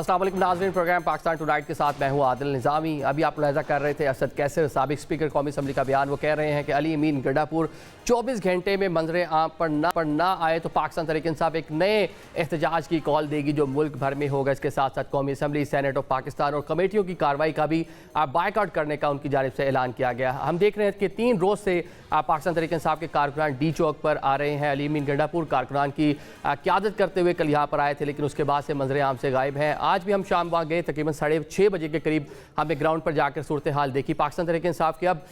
अस्सलाम वालेकुम नाज़रीन, प्रोग्राम पाकिस्तान टुनाइट के साथ मैं हूँ आदिल निज़ामी। अभी आप मुलाहिज़ा कर रहे थे असद कैसर साबिक स्पीकर कौमी असम्बली का बयान। वो कह रहे हैं कि अली अमीन गंडापुर 24 घंटे में मंजर आम पर ना आए तो पाकिस्तान तहरीक इंसाफ एक नए एहतजाज की कॉल देगी जो मुल्क भर में होगा। इसके साथ साथ कौमी असम्बली, सेनेट ऑफ पाकिस्तान और कमेटियों की कार्रवाई का भी बायकॉट करने का उनकी जानिब से ऐलान किया गया। हम देख रहे हैं कि 3 रोज़ से पाकिस्तान तहरीक इंसाफ के कारकुनान डी चौक पर आ रहे हैं। अली अमीन गंडापुर कारकुनान की क़यादत करते हुए कल यहाँ पर आए थे, लेकिन उसके बाद से मंजर आम से गायब हैं। आज भी हम शाम वहाँ गए, तकरीबन 6:30 बजे के करीब हमने ग्राउंड पर जाकर सूरत हाल देखी। पाकिस्तान तहरीक इंसाफ के अब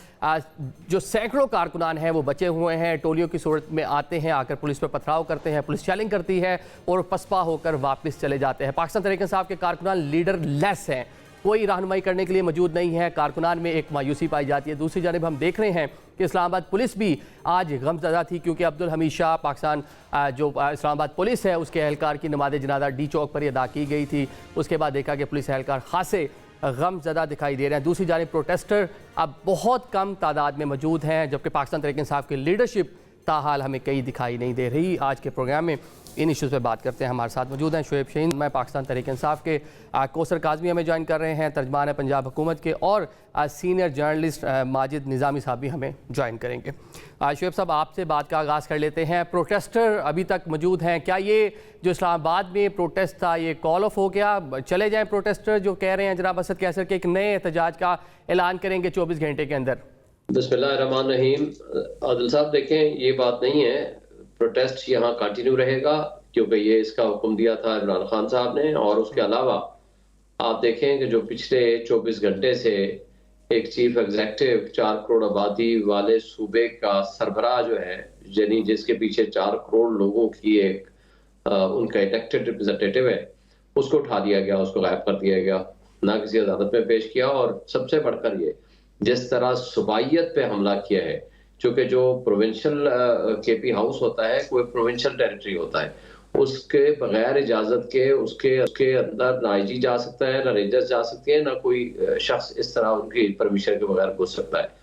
जो सैकड़ों कारकुनान हैं वो बचे हुए हैं, टोलियों की सूरत में आते हैं, आकर पुलिस पर पथराव करते हैं, पुलिस चैलेंज करती है और पसपा होकर वापस चले जाते हैं। पाकिस्तान तहरीक इंसाफ के कारकुनान लीडर लेस हैं, कोई रहनुमाई करने के लिए मौजूद नहीं है। कारकुनान में एक मायूसी पाई जाती है। दूसरी जानिब हम देख रहे हैं कि इस्लामाबाद पुलिस भी आज गमज़दा थी, क्योंकि अब्दुल हमीद शाह पाकिस्तान जो इस्लामाबाद पुलिस है उसके एहलकार की नमाज़ जनाजा डी चौक पर ही अदा की गई थी। उसके बाद देखा कि पुलिस एहलकार खासे गमज़दा दिखाई दे रहे हैं। दूसरी जानिब प्रोटेस्टर अब बहुत कम तादाद में मौजूद हैं, जबकि पाकिस्तान तहरीक इंसाफ की लीडरशिप ताहाल हमें कहीं दिखाई नहीं दे रही। आज के प्रोग्राम में इन इश्यूज़ पे बात करते हैं। हमारे साथ मौजूद हैं शुएब शहीन, मैं पाकिस्तान तहरीक इंसाफ के, कौसर काज़मी हमें ज्वाइन कर रहे हैं, तर्जमान है पंजाब हुकूमत के, और सीनियर जर्नलिस्ट माजिद निज़ामी साहब भी हमें ज्वाइन करेंगे। शुएब साहब, आपसे बात का आगाज़ कर लेते हैं। प्रोटेस्टर अभी तक मौजूद हैं, क्या ये जो इस्लामाबाद में प्रोटेस्ट था ये कॉल ऑफ हो गया? चले जाएँ प्रोटेस्टर जो कह रहे हैं जनाब असद कैसर के एक नए एहतजाज का ऐलान करेंगे 24 घंटे के अंदर? बिस्मिल्लाहिर्रहमानिर्रहीम। आदिल साहब देखें, ये बात नहीं है, प्रोटेस्ट यहाँ कंटिन्यू रहेगा क्योंकि ये इसका हुक्म दिया था इमरान खान साहब ने। और उसके अलावा आप देखें कि जो पिछले 24 घंटे से एक चीफ एग्जीक्यूटिव 4 करोड़ आबादी वाले सूबे का सरबराह जो है, यानी जिसके पीछे 4 करोड़ लोगों की एक उनका इलेक्टेड रिप्रेजेंटेटिव है, उसको उठा दिया गया, उसको गायब कर दिया गया, ना किसी अदालत में पेश किया। और सबसे बढ़कर ये जिस तरह सूबाइयत पे हमला किया है, क्योंकि जो प्रोविंशियल केपी हाउस होता है कोई प्रोविंशियल टेरिटरी होता है, उसके बगैर इजाजत के उसके अंदर ना आईजी जा सकता है, ना रेंजर्स जा सकती है, ना कोई शख्स इस तरह उनकी परमिशन के बगैर घुस सकता है।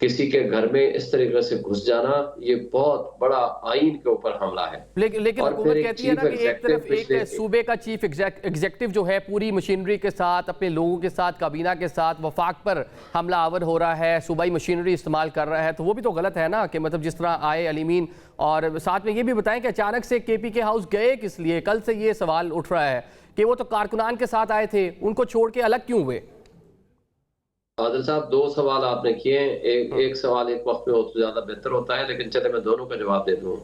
किसी के घर में इस तरीके से घुस जाना ये बहुत बड़ा आइन के ऊपर हमला है। लेकिन हुकूमत कहती है ना कि एक तरफ एक सूबे का चीफ एग्जीक्यूटिव जो है पूरी मशीनरी के साथ, अपने लोगों के साथ, काबीना के साथ वफाक पर हमला आवर हो रहा है, सूबाई मशीनरी इस्तेमाल कर रहा है, तो वो भी तो गलत है ना। कि मतलब जिस तरह आए अली अमीन, और साथ में ये भी बताएं कि अचानक से केपी के हाउस गए किस लिए? कल से ये सवाल उठ रहा है कि वो तो कारकुनान के साथ आए थे, उनको छोड़ के अलग क्यों हुए? आदिल साहब, 2 सवाल आपने किए। एक सवाल एक वक्त में हो तो ज्यादा बेहतर होता है, लेकिन चले मैं दोनों का जवाब दे दूं।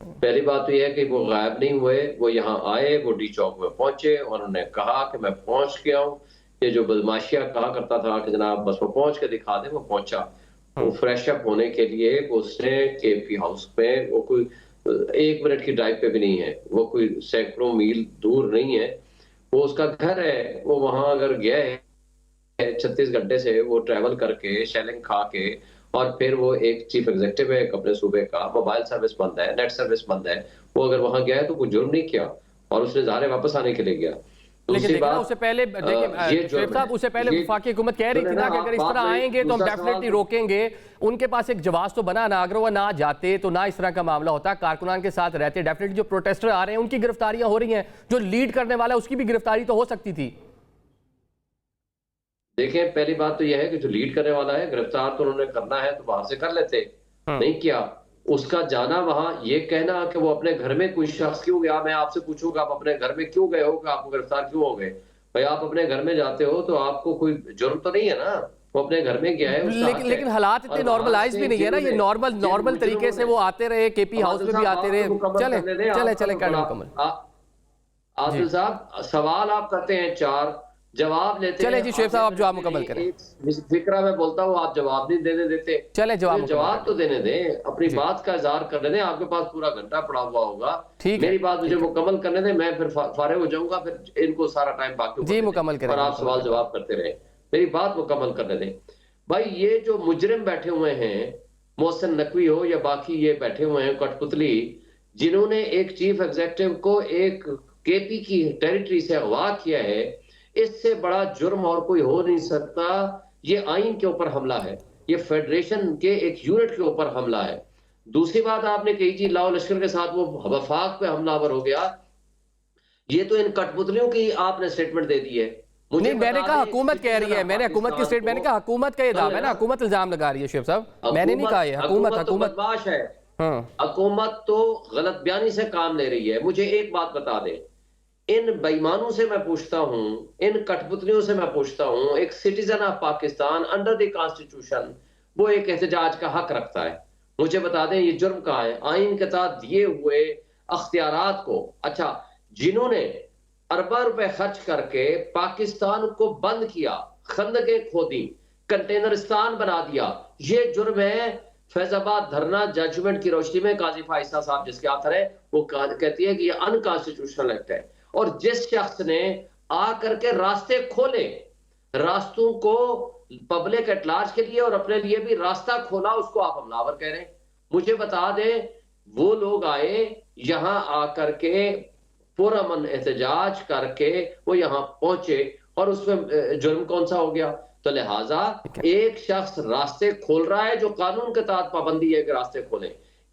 पहली बात तो यह है कि वो गायब नहीं हुए, वो यहाँ आए, वो डी चौक में पहुंचे और उन्होंने कहा कि मैं पहुंच गया हूँ। ये जो बदमाशिया कहा करता था कि जनाब बस वो पहुंच के दिखा दे, वो पहुंचा। वो फ्रेश अप होने के लिए उसने केपी हाउस में, वो कोई 1 मिनट की ड्राइव पे भी नहीं है, वो कोई सैकड़ों मील दूर नहीं है, वो उसका घर है। वो वहां अगर गया है 36 घंटे से वो ट्रैवल करके शेलिंग खा के, और फिर वो एक चीफ एग्जीक्यूटिव है अपने सूबे का, मोबाइल सर्विस बंद है, नेट सर्विस बंद है, वो अगर वहां गया है तो कोई जुर्म नहीं किया और उसने ज़ाहिर वापस आने के लिए गया। लेकिन उससे पहले साहब, उससे पहले वफाकी हुकूमत कह रही थी ना कि अगर इस तरह आएंगे तो हम डेफिनेटली रोकेंगे। उनके पास एक जवाब तो बना ना, अगर वो ना जाते तो ना इस तरह का मामला होता, कारकुनान के साथ रहते। डेफिनेटली जो प्रोटेस्टर आ रहे हैं उनकी गिरफ्तारियां हो रही हैं, जो लीड करने वाला उसकी भी गिरफ्तारी तो हो सकती थी। देखें, पहली बात तो यह है कि जो लीड करने वाला है गिरफ्तार तो उन्होंने करना है तो बाहर से कर लेते, नहीं किया। उसका जाना वहां, ये कहना कि वो अपने घर में कोई शख्स क्यों गया, मैं आपसे पूछूंगा आप अपने घर में क्यों गए हो, कि आपको गिरफ्तार क्यों हो गए? भाई आप अपने घर में जाते हो तो आपको कोई जुर्म तो नहीं है ना, वो अपने घर में गया है। लेकिन हालात इतने नॉर्मलाइज भी नहीं है ना, ये नॉर्मल तरीके से वो आते रहे, केपी हाउस में भी आते रहे। चले कर मुकम्मल। आदिल साहब, सवाल आप करते हैं 4, जवाब लेते हैं। चले जी शुएब साहब, आप जवाब मुकम्मल करें। फिक्रा मैं बोलता हूँ, आप जवाब नहीं देने देते। चले जवाब तो देने दें, अपनी बात का इज़हार करने दें। आपके पास पूरा घंटा पड़ा हुआ होगा, मेरी बात मुझे मुकम्मल करने दें, मैं फिर फारिग हो जाऊंगा, फिर इनको सारा टाइम बाकी जी मुकम्मल करें, और आप सवाल जवाब करते रहे। मेरी बात मुकम्मल करने दें। भाई ये जो मुजरिम बैठे हुए हैं, मोहसिन नकवी हो या बाकी ये बैठे हुए हैं कठपुतली, जिन्होंने एक चीफ एग्जीक्यूटिव को एक केपी की टेरिटरी से अगवा किया है, इससे बड़ा जुर्म और कोई हो नहीं सकता। ये आइन के ऊपर हमला है, ये फेडरेशन के एक यूनिट के ऊपर हमला है। दूसरी बात आपने कही जी लाओ लश्कर के साथ वो वफाक पे हमलावर हो गया। ये तो इन कठपुतलियों की आपने स्टेटमेंट दे दी है। मुझे नहीं, मैंने बता कहा दें, हुकूमत कह रही है, मैंने हुकूमत की स्टेट, मैंने कहा हुकूमत का ये दावा है ना, हुकूमत इल्जाम लगा रही है शेख साहब, मैंने नहीं कहा ये हुकूमत हुकूमत तो हुकूमत। बदमाश है। हाँ हुकूमत तो गलत बयानी से काम ले रही है। मुझे एक बात बता दें, इन बेईमानों से मैं पूछता हूं, इन कठपुतलियों से मैं पूछता हूं, एक citizen of Pakistan under the constitution वो एक एहतजाज का हक रखता है। मुझे बता दें ये जुर्म कहाँ है? आइन के तहत दिए हुए अख्तियारात को, अच्छा, जिन्होंने अरबा रुपए खर्च करके पाकिस्तान को बंद किया, खंदकें खोदी, कंटेनरिस्तान बना दिया, ये जुर्म है। फैजाबाद धरना जजमेंट की रोशनी में काजी फाइसा साहब जिसके आथर है, वो कहती है कि ये अनकॉन्स्टिट्यूशनल एक्ट है। और जिस शख्स ने आकर के रास्ते खोले, रास्तों को पब्लिक एट लार्ज के लिए और अपने लिए भी रास्ता खोला, उसको आप हमलावर कह रहे हैं। मुझे बता दें, वो लोग आए यहां आकर के पुरअमन एहतजाज करके वो यहां पहुंचे, और उसमें जुर्म कौन सा हो गया? तो लिहाजा एक शख्स रास्ते खोल रहा है, जो कानून के तहत पाबंदी है कि रास्ते खोले।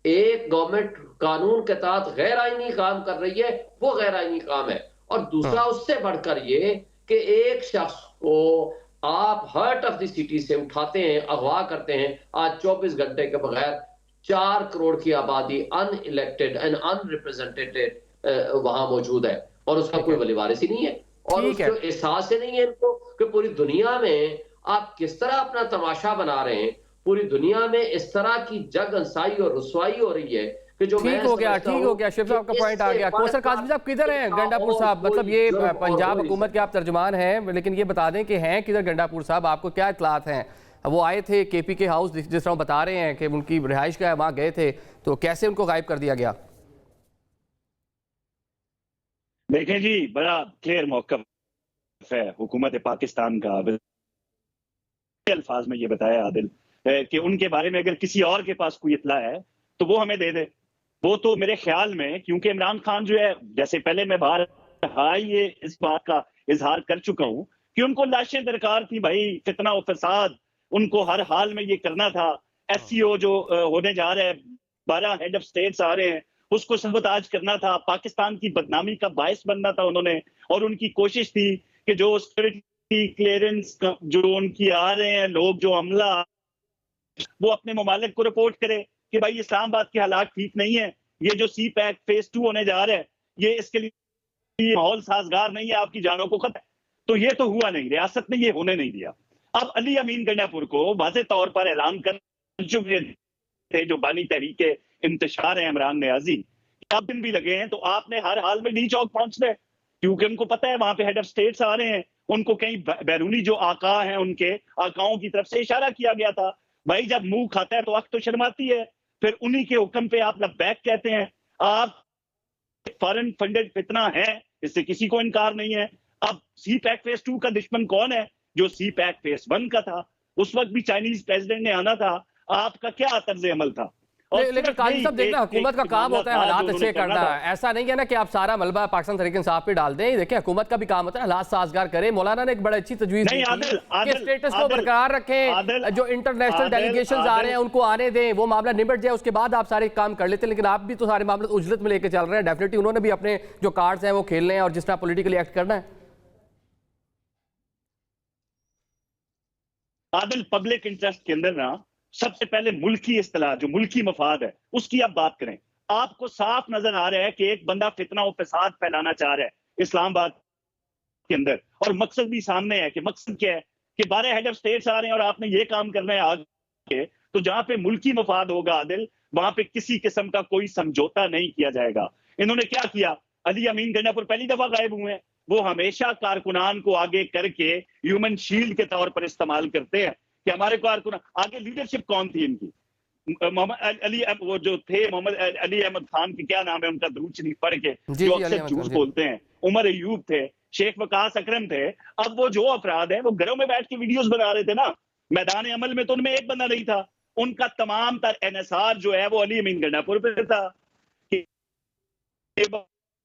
एक गवर्नमेंट कानून के तहत गैर आईनी काम कर रही है, वो गैर आईनी काम है। और दूसरा उससे बढ़कर ये कि एक शख्स को आप हार्ट ऑफ द सिटी से उठाते हैं, अगवा करते हैं। आज 24 घंटे के बगैर 4 करोड़ की आबादी अनइलेक्टेड एंड अनरिप्रेजेंटेटेड वहां मौजूद है, और उसका कोई वली वारिस ही नहीं है, और ठीक है। उसको एहसास ही नहीं है इनको कि पूरी दुनिया में आप किस तरह अपना तमाशा बना रहे हैं। पूरी दुनिया में इस तरह की जग अंसाई और रुसवाई हो रही है कि जो मैं ठीक हो गया, समझता ठीक हूं हो गया, शिव साहब का कि पॉइंट आ इससे गया। बढ़कर कौसर काजमी साहब किधर हैं? इसका गंडापुर और साहब, मतलब कोई ये जुर्म और पंजाब कोई हुकूमत के आप तर्जुमान हैं, लेकिन ये बता दें कि हैं किधर गंडापुर साहब, आपको क्या इतलात हैं? वो आए थे केपी के हाउस, जिस तरह बता रहे हैं कि उनकी रिहाइश का है, वहाँ गए थे, तो कैसे उनको गायब कर दिया गया? देखें जी, बड़ा क्लियर मौक़िफ़ है हुकूमत पाकिस्तान का। अल्फाज में ये बताया आदिल कि उनके बारे में अगर किसी और के पास कोई इत्ला है तो वो हमें दे दे। वो तो मेरे ख्याल में, क्योंकि इमरान खान जो है, जैसे पहले मैं बाहर ये इस बात का इजहार कर चुका हूं कि उनको लाशें दरकार थी भाई, फितना और फसाद उनको हर हाल में ये करना था। SCO जो होने जा रहे हैं, 12 हेड ऑफ स्टेट्स आ रहे हैं, उसको सबताज करना था, पाकिस्तान की बदनामी का बायस बनना था उन्होंने। और उनकी कोशिश थी कि जो सिक्योरिटी क्लियरेंस जो उनकी आ रहे हैं लोग, जो हमला, वो अपने ममालिक को रिपोर्ट करे कि भाई इस्लामाबाद के हालात ठीक नहीं है, ये जो सी पैक फेज 2 होने जा रहा है, ये इसके लिए माहौल साजगार नहीं है, आपकी जानों को खतरा है। तो ये तो हुआ नहीं, रियासत ने ये होने नहीं दिया। अब अली अमीन गंडापुर को वाज़ेह तौर पर ऐलान कर चुके थे जो बानी तहरीक इंतशार है इमरान नियाजी, अब दिन भी लगे हैं, तो आपने हर हाल में डी चौक पहुंचना है, क्योंकि उनको पता है वहां पे हेड ऑफ स्टेट्स आ रहे हैं। उनको कहीं बैरूनी जो आका हैं, उनके आकाओं की तरफ से इशारा किया गया था। भाई जब मुंह खाता है तो आंख तो शर्माती है, फिर उन्हीं के हुक्म पे आप लब्बैक कहते हैं। आप फॉरेन फंडेड फितना है, इससे किसी को इनकार नहीं है। अब सी पैक फेज 2 का दुश्मन कौन है? जो सी पैक फेज 1 का था, उस वक्त भी चाइनीज प्रेसिडेंट ने आना था। आपका क्या तर्ज अमल था? लेकिन काजी साहब देखना, हुकूमत का काम होता है हालात अच्छे करना, ऐसा नहीं है ना कि आप सारा मलबा पाकिस्तान तहरीक इंसाफ पे डाल दें। देखिए हुकूमत का भी काम होता है हालात साजगार करे। मौलाना ने एक बड़ी अच्छी तजवीज़ दी थी कि स्टेटस को बरकरार रखें, जो इंटरनेशनल डेलीगेशंस आ रहे हैं उनको आने दें, वो मामला निपट जाए, उसके बाद आप सारे काम कर लेते हैं। लेकिन आप भी तो सारे मामले उजलत में लेके चल रहे हैं। डेफिनेटली उन्होंने भी अपने जो कार्ड्स हैं वो खेलने हैं और जिस तरह पॉलिटिकली एक्ट करना है। आदिल, पब्लिक इंटरेस्ट के अंदर ना सबसे पहले मुल्की इस्तिलाह, जो मुल्की मफाद है, उसकी आप बात करें। आपको साफ नजर आ रहा है कि एक बंदा फितना और फसाद फैलाना चाह रहा है इस्लामाबाद के अंदर, और मकसद भी सामने है कि मकसद क्या है कि 12 हेड ऑफ स्टेट्स आ रहे हैं और आपने ये काम करना है आगे। तो जहां पे मुल्की मफाद होगा आदिल, वहां पे किसी किस्म का कोई समझौता नहीं किया जाएगा। इन्होंने क्या किया? अली अमीन गंडापुर पहली दफा गायब हुए हैं। वो हमेशा कारकुनान को आगे करके ह्यूमन शील्ड के तौर पर इस्तेमाल करते हैं कि हमारे कारकुनान आगे। लीडरशिप कौन थी इनकी? मोहम्मद अली, वो जो थे मोहम्मद अली अहमद खान की, क्या नाम है उनका, दुरूद शरीफ पढ़ के जो अक्सर झूठ बोलते हैं, उमर अयूब थे, शेख वकास अकरम थे। अब वो जो अफराद हैं वो घरों में बैठ के वीडियोस बना रहे थे ना, मैदान अमल में तो उनमें एक बंदा नहीं था। उनका तमाम तर एनएसआर जो है वो अली अमीन गंडापुर पे था।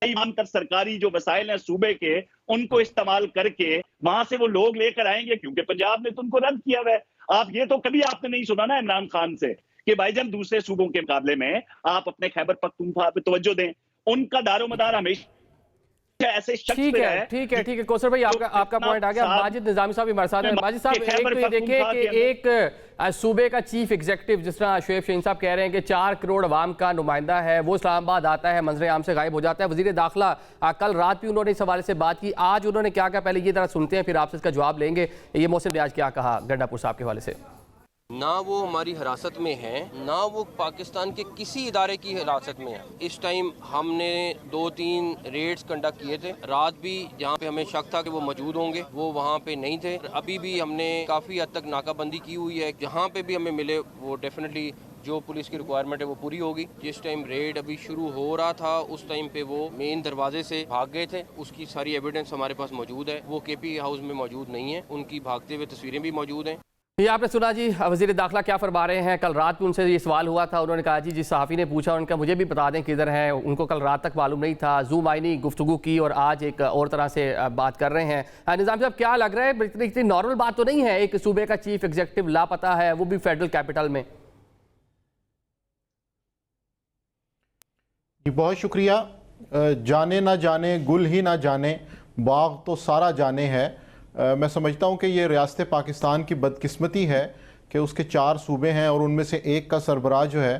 तमाम तर सरकारी जो वसाइल हैं सूबे के, उनको इस्तेमाल करके वहां से वो लोग लेकर आएंगे, क्योंकि पंजाब ने तो उनको रद्द किया हुआ है। आप ये तो कभी आपने नहीं सुना ना इमरान खान से कि भाईजान दूसरे सूबों के मुकाबले में आप अपने खैबर पख्तूनख्वा पे तवज्जो दें। उनका दारोमदार हमेशा ऐसे शख्स पे है। ठीक है कौसर भाई, आपका पॉइंट आ गया। माजिद निजामी साहब भी हमारे साथ हैं। माजिद साहब, एक तो ये देखिए कि एक सूबे का चीफ एग्जीक्यूटिव जिस तरह शोएब शाहीन साहब कह रहे हैं कि 4 करोड़ अवाम का नुमाइंदा है, वो इस्लामाबाद आता है, मंजर आम से गायब हो जाता है। वजीर दाखिला कल रात भी उन्होंने इस हवाले से बात की, आज उन्होंने क्या कहा, पहले ये तरह सुनते हैं, फिर आपसे इसका जवाब लेंगे। ये मोहसिन ने आज क्या कहा गंडापुर साहब के हवाले से। ना वो हमारी हिरासत में हैं, ना वो पाकिस्तान के किसी इदारे की हिरासत में है। इस टाइम हमने 2-3 रेड्स कंडक्ट किए थे। रात भी जहाँ पे हमें शक था कि वो मौजूद होंगे, वो वहाँ पे नहीं थे। अभी भी हमने काफ़ी हद तक नाकाबंदी की हुई है। जहाँ पे भी हमें मिले वो डेफिनेटली जो पुलिस की रिक्वायरमेंट है वो पूरी होगी। जिस टाइम रेड अभी शुरू हो रहा था उस टाइम पे वो मेन दरवाजे से भाग गए थे, उसकी सारी एविडेंस हमारे पास मौजूद है। वो KP हाउस में मौजूद नहीं है, उनकी भागते हुए तस्वीरें भी मौजूद हैं। ये आपने सुना जी, वज़ीर दाखिला क्या फरमा रहे हैं। कल रात में उनसे ये सवाल हुआ था, उन्होंने कहा जी, जिस सहाफ़ी ने पूछा उनका मुझे भी बता दें किधर हैं, उनको कल रात तक मालूम नहीं था। जूम आईनी गुफ्तगू की और आज एक और तरह से बात कर रहे हैं। निज़ाम साहब, क्या लग रहा है, इतनी नॉर्मल बात तो नहीं है, एक सूबे का चीफ एग्जीक्यूटिव लापता है, वो भी फेडरल कैपिटल में। बहुत शुक्रिया। जाने ना जाने गुल ही ना जाने, बाग तो सारा जाने है। मैं समझता हूँ कि ये रियासत पाकिस्तान की बदकिस्मती है कि उसके 4 सूबे हैं और उनमें से एक का सरबराह जो है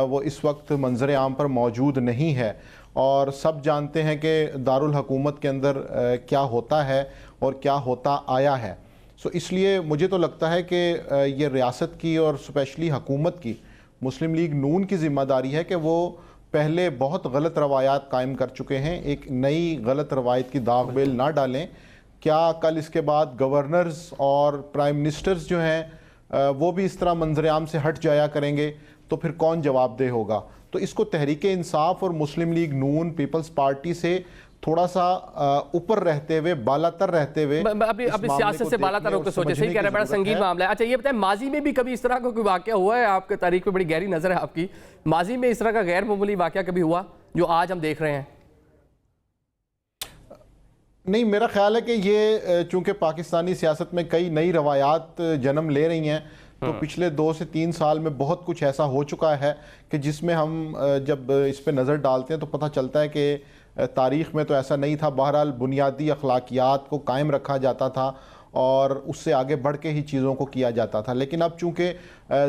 वो इस वक्त मंजर आम पर मौजूद नहीं है। और सब जानते हैं कि दारुल हुकूमत के अंदर क्या होता है और क्या होता आया है। सो इसलिए मुझे तो लगता है कि ये रियासत की और स्पेशली हुकूमत की, मुस्लिम लीग नून की ज़िम्मेदारी है कि वो पहले बहुत गलत रवायात कायम कर चुके हैं, एक नई गलत रवायत की दाग बेल ना डालें। क्या कल इसके बाद गवर्नर्स और प्राइम मिनिस्टर्स जो हैं वो भी इस तरह मंजर-ए-आम से हट जाया करेंगे तो फिर कौन जवाबदेह होगा। तो इसको तहरीक इंसाफ और मुस्लिम लीग नून पीपल्स पार्टी से थोड़ा सा ऊपर रहते हुए, बालातर रहते हुए, अपनी सियासत से बालातर होकर सोचे। सही कह रहे हैं, बड़ा संगीन मामला है। अच्छा ये बताएं, माजी में भी कभी इस तरह का कोई वाकया हुआ है? आपके तारीख पे बड़ी गहरी नजर है आपकी। माजी में इस तरह का गैर मामूली वाकया कभी हुआ जो आज हम देख रहे हैं? नहीं, मेरा ख्याल है कि ये चूंकि पाकिस्तानी सियासत में कई नई रवायात जन्म ले रही हैं, तो पिछले 2 से 3 साल में बहुत कुछ ऐसा हो चुका है कि जिसमें हम जब इस पे नज़र डालते हैं तो पता चलता है कि तारीख़ में तो ऐसा नहीं था। बहरहाल बुनियादी अखलाकियात को कायम रखा जाता था और उससे आगे बढ़ के ही चीज़ों को किया जाता था। लेकिन अब चूँकि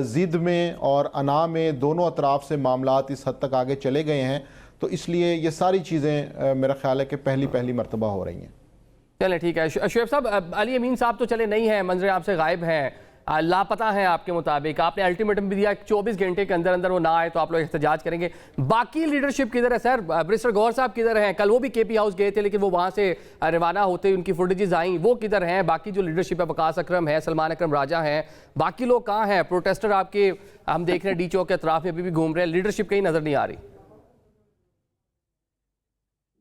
ज़िद में और अना में दोनों अतराफ़ से मामलात इस हद तक आगे चले गए हैं, तो इसलिए ये सारी चीज़ें मेरा ख्याल है कि पहली मरतबा हो रही हैं। चले ठीक है। शोएब साहब, अली अमीन साहब तो चले नहीं हैं, मंजर आपसे गायब हैं, लापता हैं आपके मुताबिक। आपने अल्टीमेटम भी दिया 24 घंटे के अंदर अंदर वो ना आए तो आप लोग एहतजाज करेंगे। बाकी लीडरशिप किधर है सर? बैरिस्टर गौहर साहब किधर हैं? कल वो भी KP हाउस गए थे, लेकिन वो वहाँ से रवाना होते उनकी फुटेजेस आई, वो किधर हैं? बाकी जो लीडरशिप है, वकास अकरम है, सलमान अकरम राजा हैं, बाकी लोग कहाँ हैं? प्रोटेस्टर आपके हम देख रहे हैं D चौक के अतराफ में अभी भी घूम रहे हैं, लीडरशिप कहीं नजर नहीं आ रही।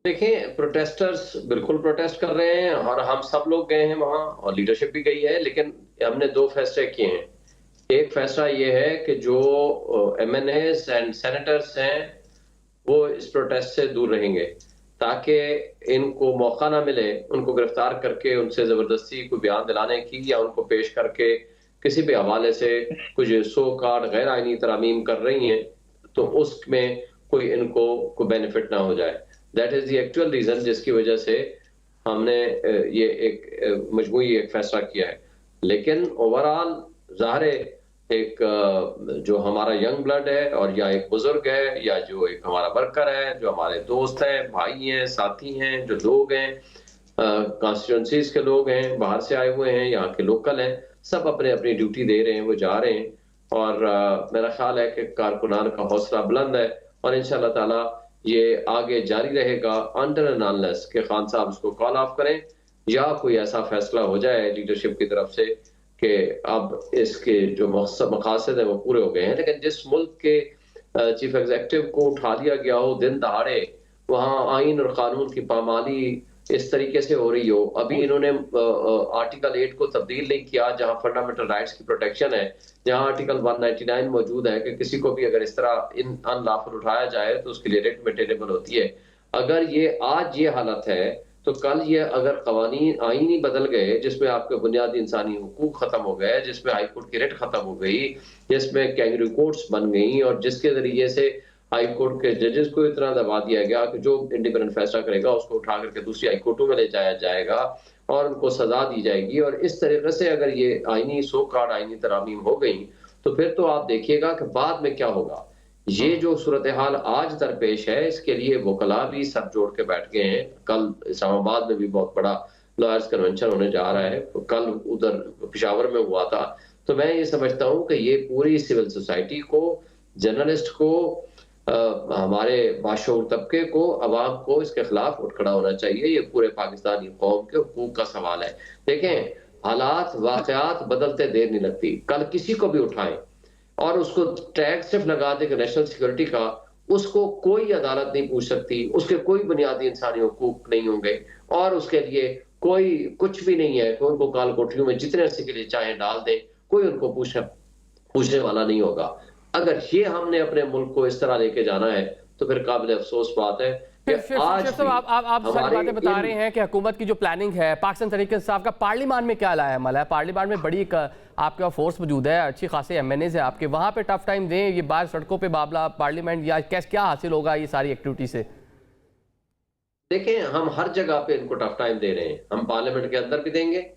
देखें, प्रोटेस्टर्स बिल्कुल प्रोटेस्ट कर रहे हैं और हम सब लोग गए हैं वहां और लीडरशिप भी गई है, लेकिन हमने 2 फैसले किए हैं। एक फैसला ये है कि जो MNAs एंड सेनेटर्स हैं वो इस प्रोटेस्ट से दूर रहेंगे ताकि इनको मौका ना मिले उनको गिरफ्तार करके उनसे जबरदस्ती कोई बयान दिलाने की या उनको पेश करके किसी भी हवाले से कुछ सो कार्ड गैर आईनी तरामीम कर रही हैं तो उसमें कोई इनको कोई बेनिफिट ना हो जाए। That is the actual reason जिसकी वजह से हमने ये एक मजबूरी एक फैसला किया है। लेकिन ओवरऑल ज़ाहिर एक जो हमारा यंग ब्लड है और या एक बुजुर्ग है या जो एक हमारा वर्कर है, जो हमारे दोस्त हैं, भाई हैं, साथी हैं, जो लोग हैं, कॉन्स्टिट्यूंसीज के लोग हैं, बाहर से आए हुए हैं, यहाँ के लोकल हैं, सब अपने अपनी ड्यूटी दे रहे हैं, वो जा रहे हैं। और मेरा ख्याल है कि कारकुनान का हौसला बुलंद है और इंशाल्लाह ताला ये आगे जारी रहेगा अंडर एंड अनलेस के खान साहब इसको कॉल ऑफ करें या कोई ऐसा फैसला हो जाए लीडरशिप की तरफ से कि अब इसके जो मकासद है वो पूरे हो गए हैं। लेकिन जिस मुल्क के चीफ एग्जीक्यूटिव को उठा लिया गया हो दिन दहाड़े, वहाँ आइन और कानून की पामाली इस तरीके से हो रही हो, अभी इन्होंने आर्टिकल 8 को तब्दील नहीं किया जहां फंडामेंटल राइट्स की प्रोटेक्शन है, जहां आर्टिकल 199 मौजूद है कि किसी को भी अगर इस तरह इन अनलॉफुल उठाया जाए तो उसके लिए रिट मेंटेनेबल होती है। अगर ये आज ये हालत है तो कल ये अगर कवानीन आईन ही बदल गए जिसमें आपके बुनियादी इंसानी हुकूक खत्म हो गए, जिसमें हाई कोर्ट की रिट खत्म हो गई, जिसमें कैंगरू कोर्ट्स बन गई और जिसके जरिए से हाई कोर्ट के जजेस को इतना दबा दिया गया कि जो इंडिपेंडेंट फैसला करेगा उसको उठा करके दूसरी हाई कोर्टों में ले जाया जाएगा और उनको सजा दी जाएगी। और इस तरीके से अगर ये आईनी सो कॉल्ड आईनी तरामीम हो गई तो फिर तो आप देखिएगा कि बाद में क्या होगा। ये जो सूरत हाल आज दरपेश है इसके लिए वकला भी सर जोड़ के बैठ गए हैं। कल इस्लामाबाद में भी बहुत बड़ा लॉयर्स कन्वेंशन होने जा रहा है, कल उधर पेशावर में हुआ था। तो मैं ये समझता हूँ कि ये पूरी सिविल सोसाइटी को, जर्नलिस्ट को, हमारे बाशऊर तबके को, अवाम को इसके खिलाफ उठ खड़ा होना चाहिए। ये पूरे पाकिस्तानी कौम के हुकूक का सवाल है। देखें, हालात वाकयात बदलते देर नहीं लगती। कल किसी को भी उठाएं और उसको टैग सिर्फ लगा दे कि नेशनल सिक्योरिटी का, उसको कोई अदालत नहीं पूछ सकती, उसके कोई बुनियादी इंसानी हुकूक नहीं होंगे और उसके लिए कोई कुछ भी नहीं है कि उनको काल कोठरियों में जितने अरसे के लिए चाहे डाल दें, कोई उनको पूछने वाला नहीं होगा। अगर ये हमने अपने मुल्क को इस तरह लेके जाना है तो फिर काबिल अफसोस बात है कि आज तो आप सारी बातें बता रहे हैं कि हुकूमत की जो प्लानिंग है, पाकिस्तान तहरीक इंसाफ का पार्लियामान में क्या लाया अमल है? पार्लियामान में बड़ी आपके पास फोर्स मौजूद है, अच्छी खासी एमएनएज है आपके, वहाँ पे टफ टाइम दें, ये बाहर सड़कों पे मामला पार्लियामेंट या क्या हासिल होगा ये सारी एक्टिविटी से? देखें, हम हर जगह पे इनको टफ टाइम दे रहे हैं। हम पार्लियामेंट के अंदर भी देंगे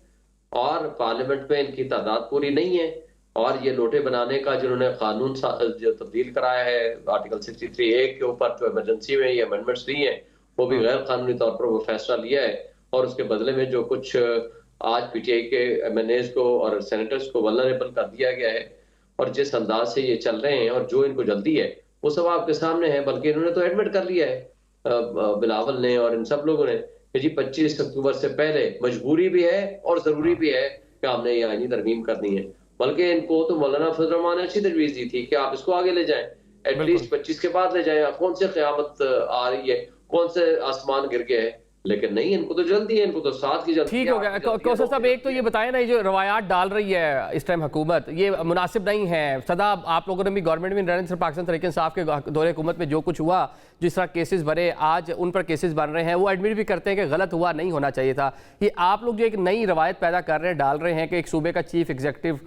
और पार्लियामेंट में इनकी तादाद पूरी नहीं है और ये नोटे बनाने का जिन्होंने कानून जो तब्दील कराया है आर्टिकल 63A के ऊपर, जो इमरजेंसी में ये अमेंडमेंट्स ली हैं, वो भी गैर कानूनी तौर पर वो फैसला लिया है और उसके बदले में जो कुछ आज पीटीआई के एमएनएज को और सेनेटर्स को वल्नरेबल कर दिया गया है और जिस अंदाज से ये चल रहे हैं और जो इनको जल्दी है वो सब आपके सामने है। बल्कि इन्होंने तो एडमिट कर लिया है, बिलावल ने और इन सब लोगों ने, कि जी 25 अक्टूबर से पहले मजबूरी भी है और जरूरी भी है कि हमने ये आईनी तरमीम करनी है। बल्कि इनको तो मौलाना फजल रहमान ने अच्छी तजवीज दी थी कि आप इसको आगे ले जाएं, एटलीस्ट 25 के बाद ले जाएं। कौन से क़यामत आ रही है, कौन से आसमान गिर गए हैं, लेकिन नहीं, इनको तो जल्दी है, इनको तो साथ की जल्दी। ठीक हो गया। कौसर साहब, एक तो ये बताएं ना, ये जो रवायात डाल रही है इस टाइम हुकूमत, ये मुनासिब नहीं है। सदा आप लोगों ने भी, गवर्नमेंट भी, नरेंद्र पाकिस्तान तहरीक इंसाफ के दौरे हुकूमत में जो कुछ हुआ, जिस तरह केसेस भरे, आज उन पर केसेस बन रहे हैं, वो एडमिट भी करते हैं कि गलत हुआ, नहीं होना चाहिए था। ये आप लोग जो एक नई रवायत पैदा कर रहे हैं, डाल रहे हैं कि एक सूबे का चीफ एग्जीक्यूटिव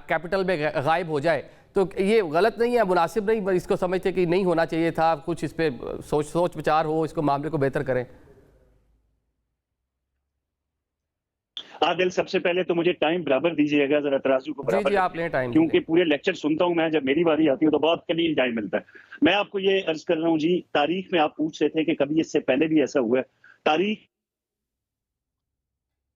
कैपिटल में गायब हो जाए, तो ये गलत नहीं है, मुनासिब नहीं, इसको समझते कि नहीं होना चाहिए था, कुछ इस पर सोच विचार हो, इसको मामले को बेहतर करें। आदिल, सबसे पहले तो मुझे टाइम बराबर दीजिएगा, जरा तराजू को बराबर। जी, आप लें टाइम, क्योंकि पूरे लेक्चर सुनता हूं मैं, जब मेरी बारी आती है तो बहुत कलील टाइम मिलता है। मैं आपको ये अर्ज कर रहा हूं जी, तारीख में आप पूछ रहे थे कि कभी इससे पहले भी ऐसा हुआ है। तारीख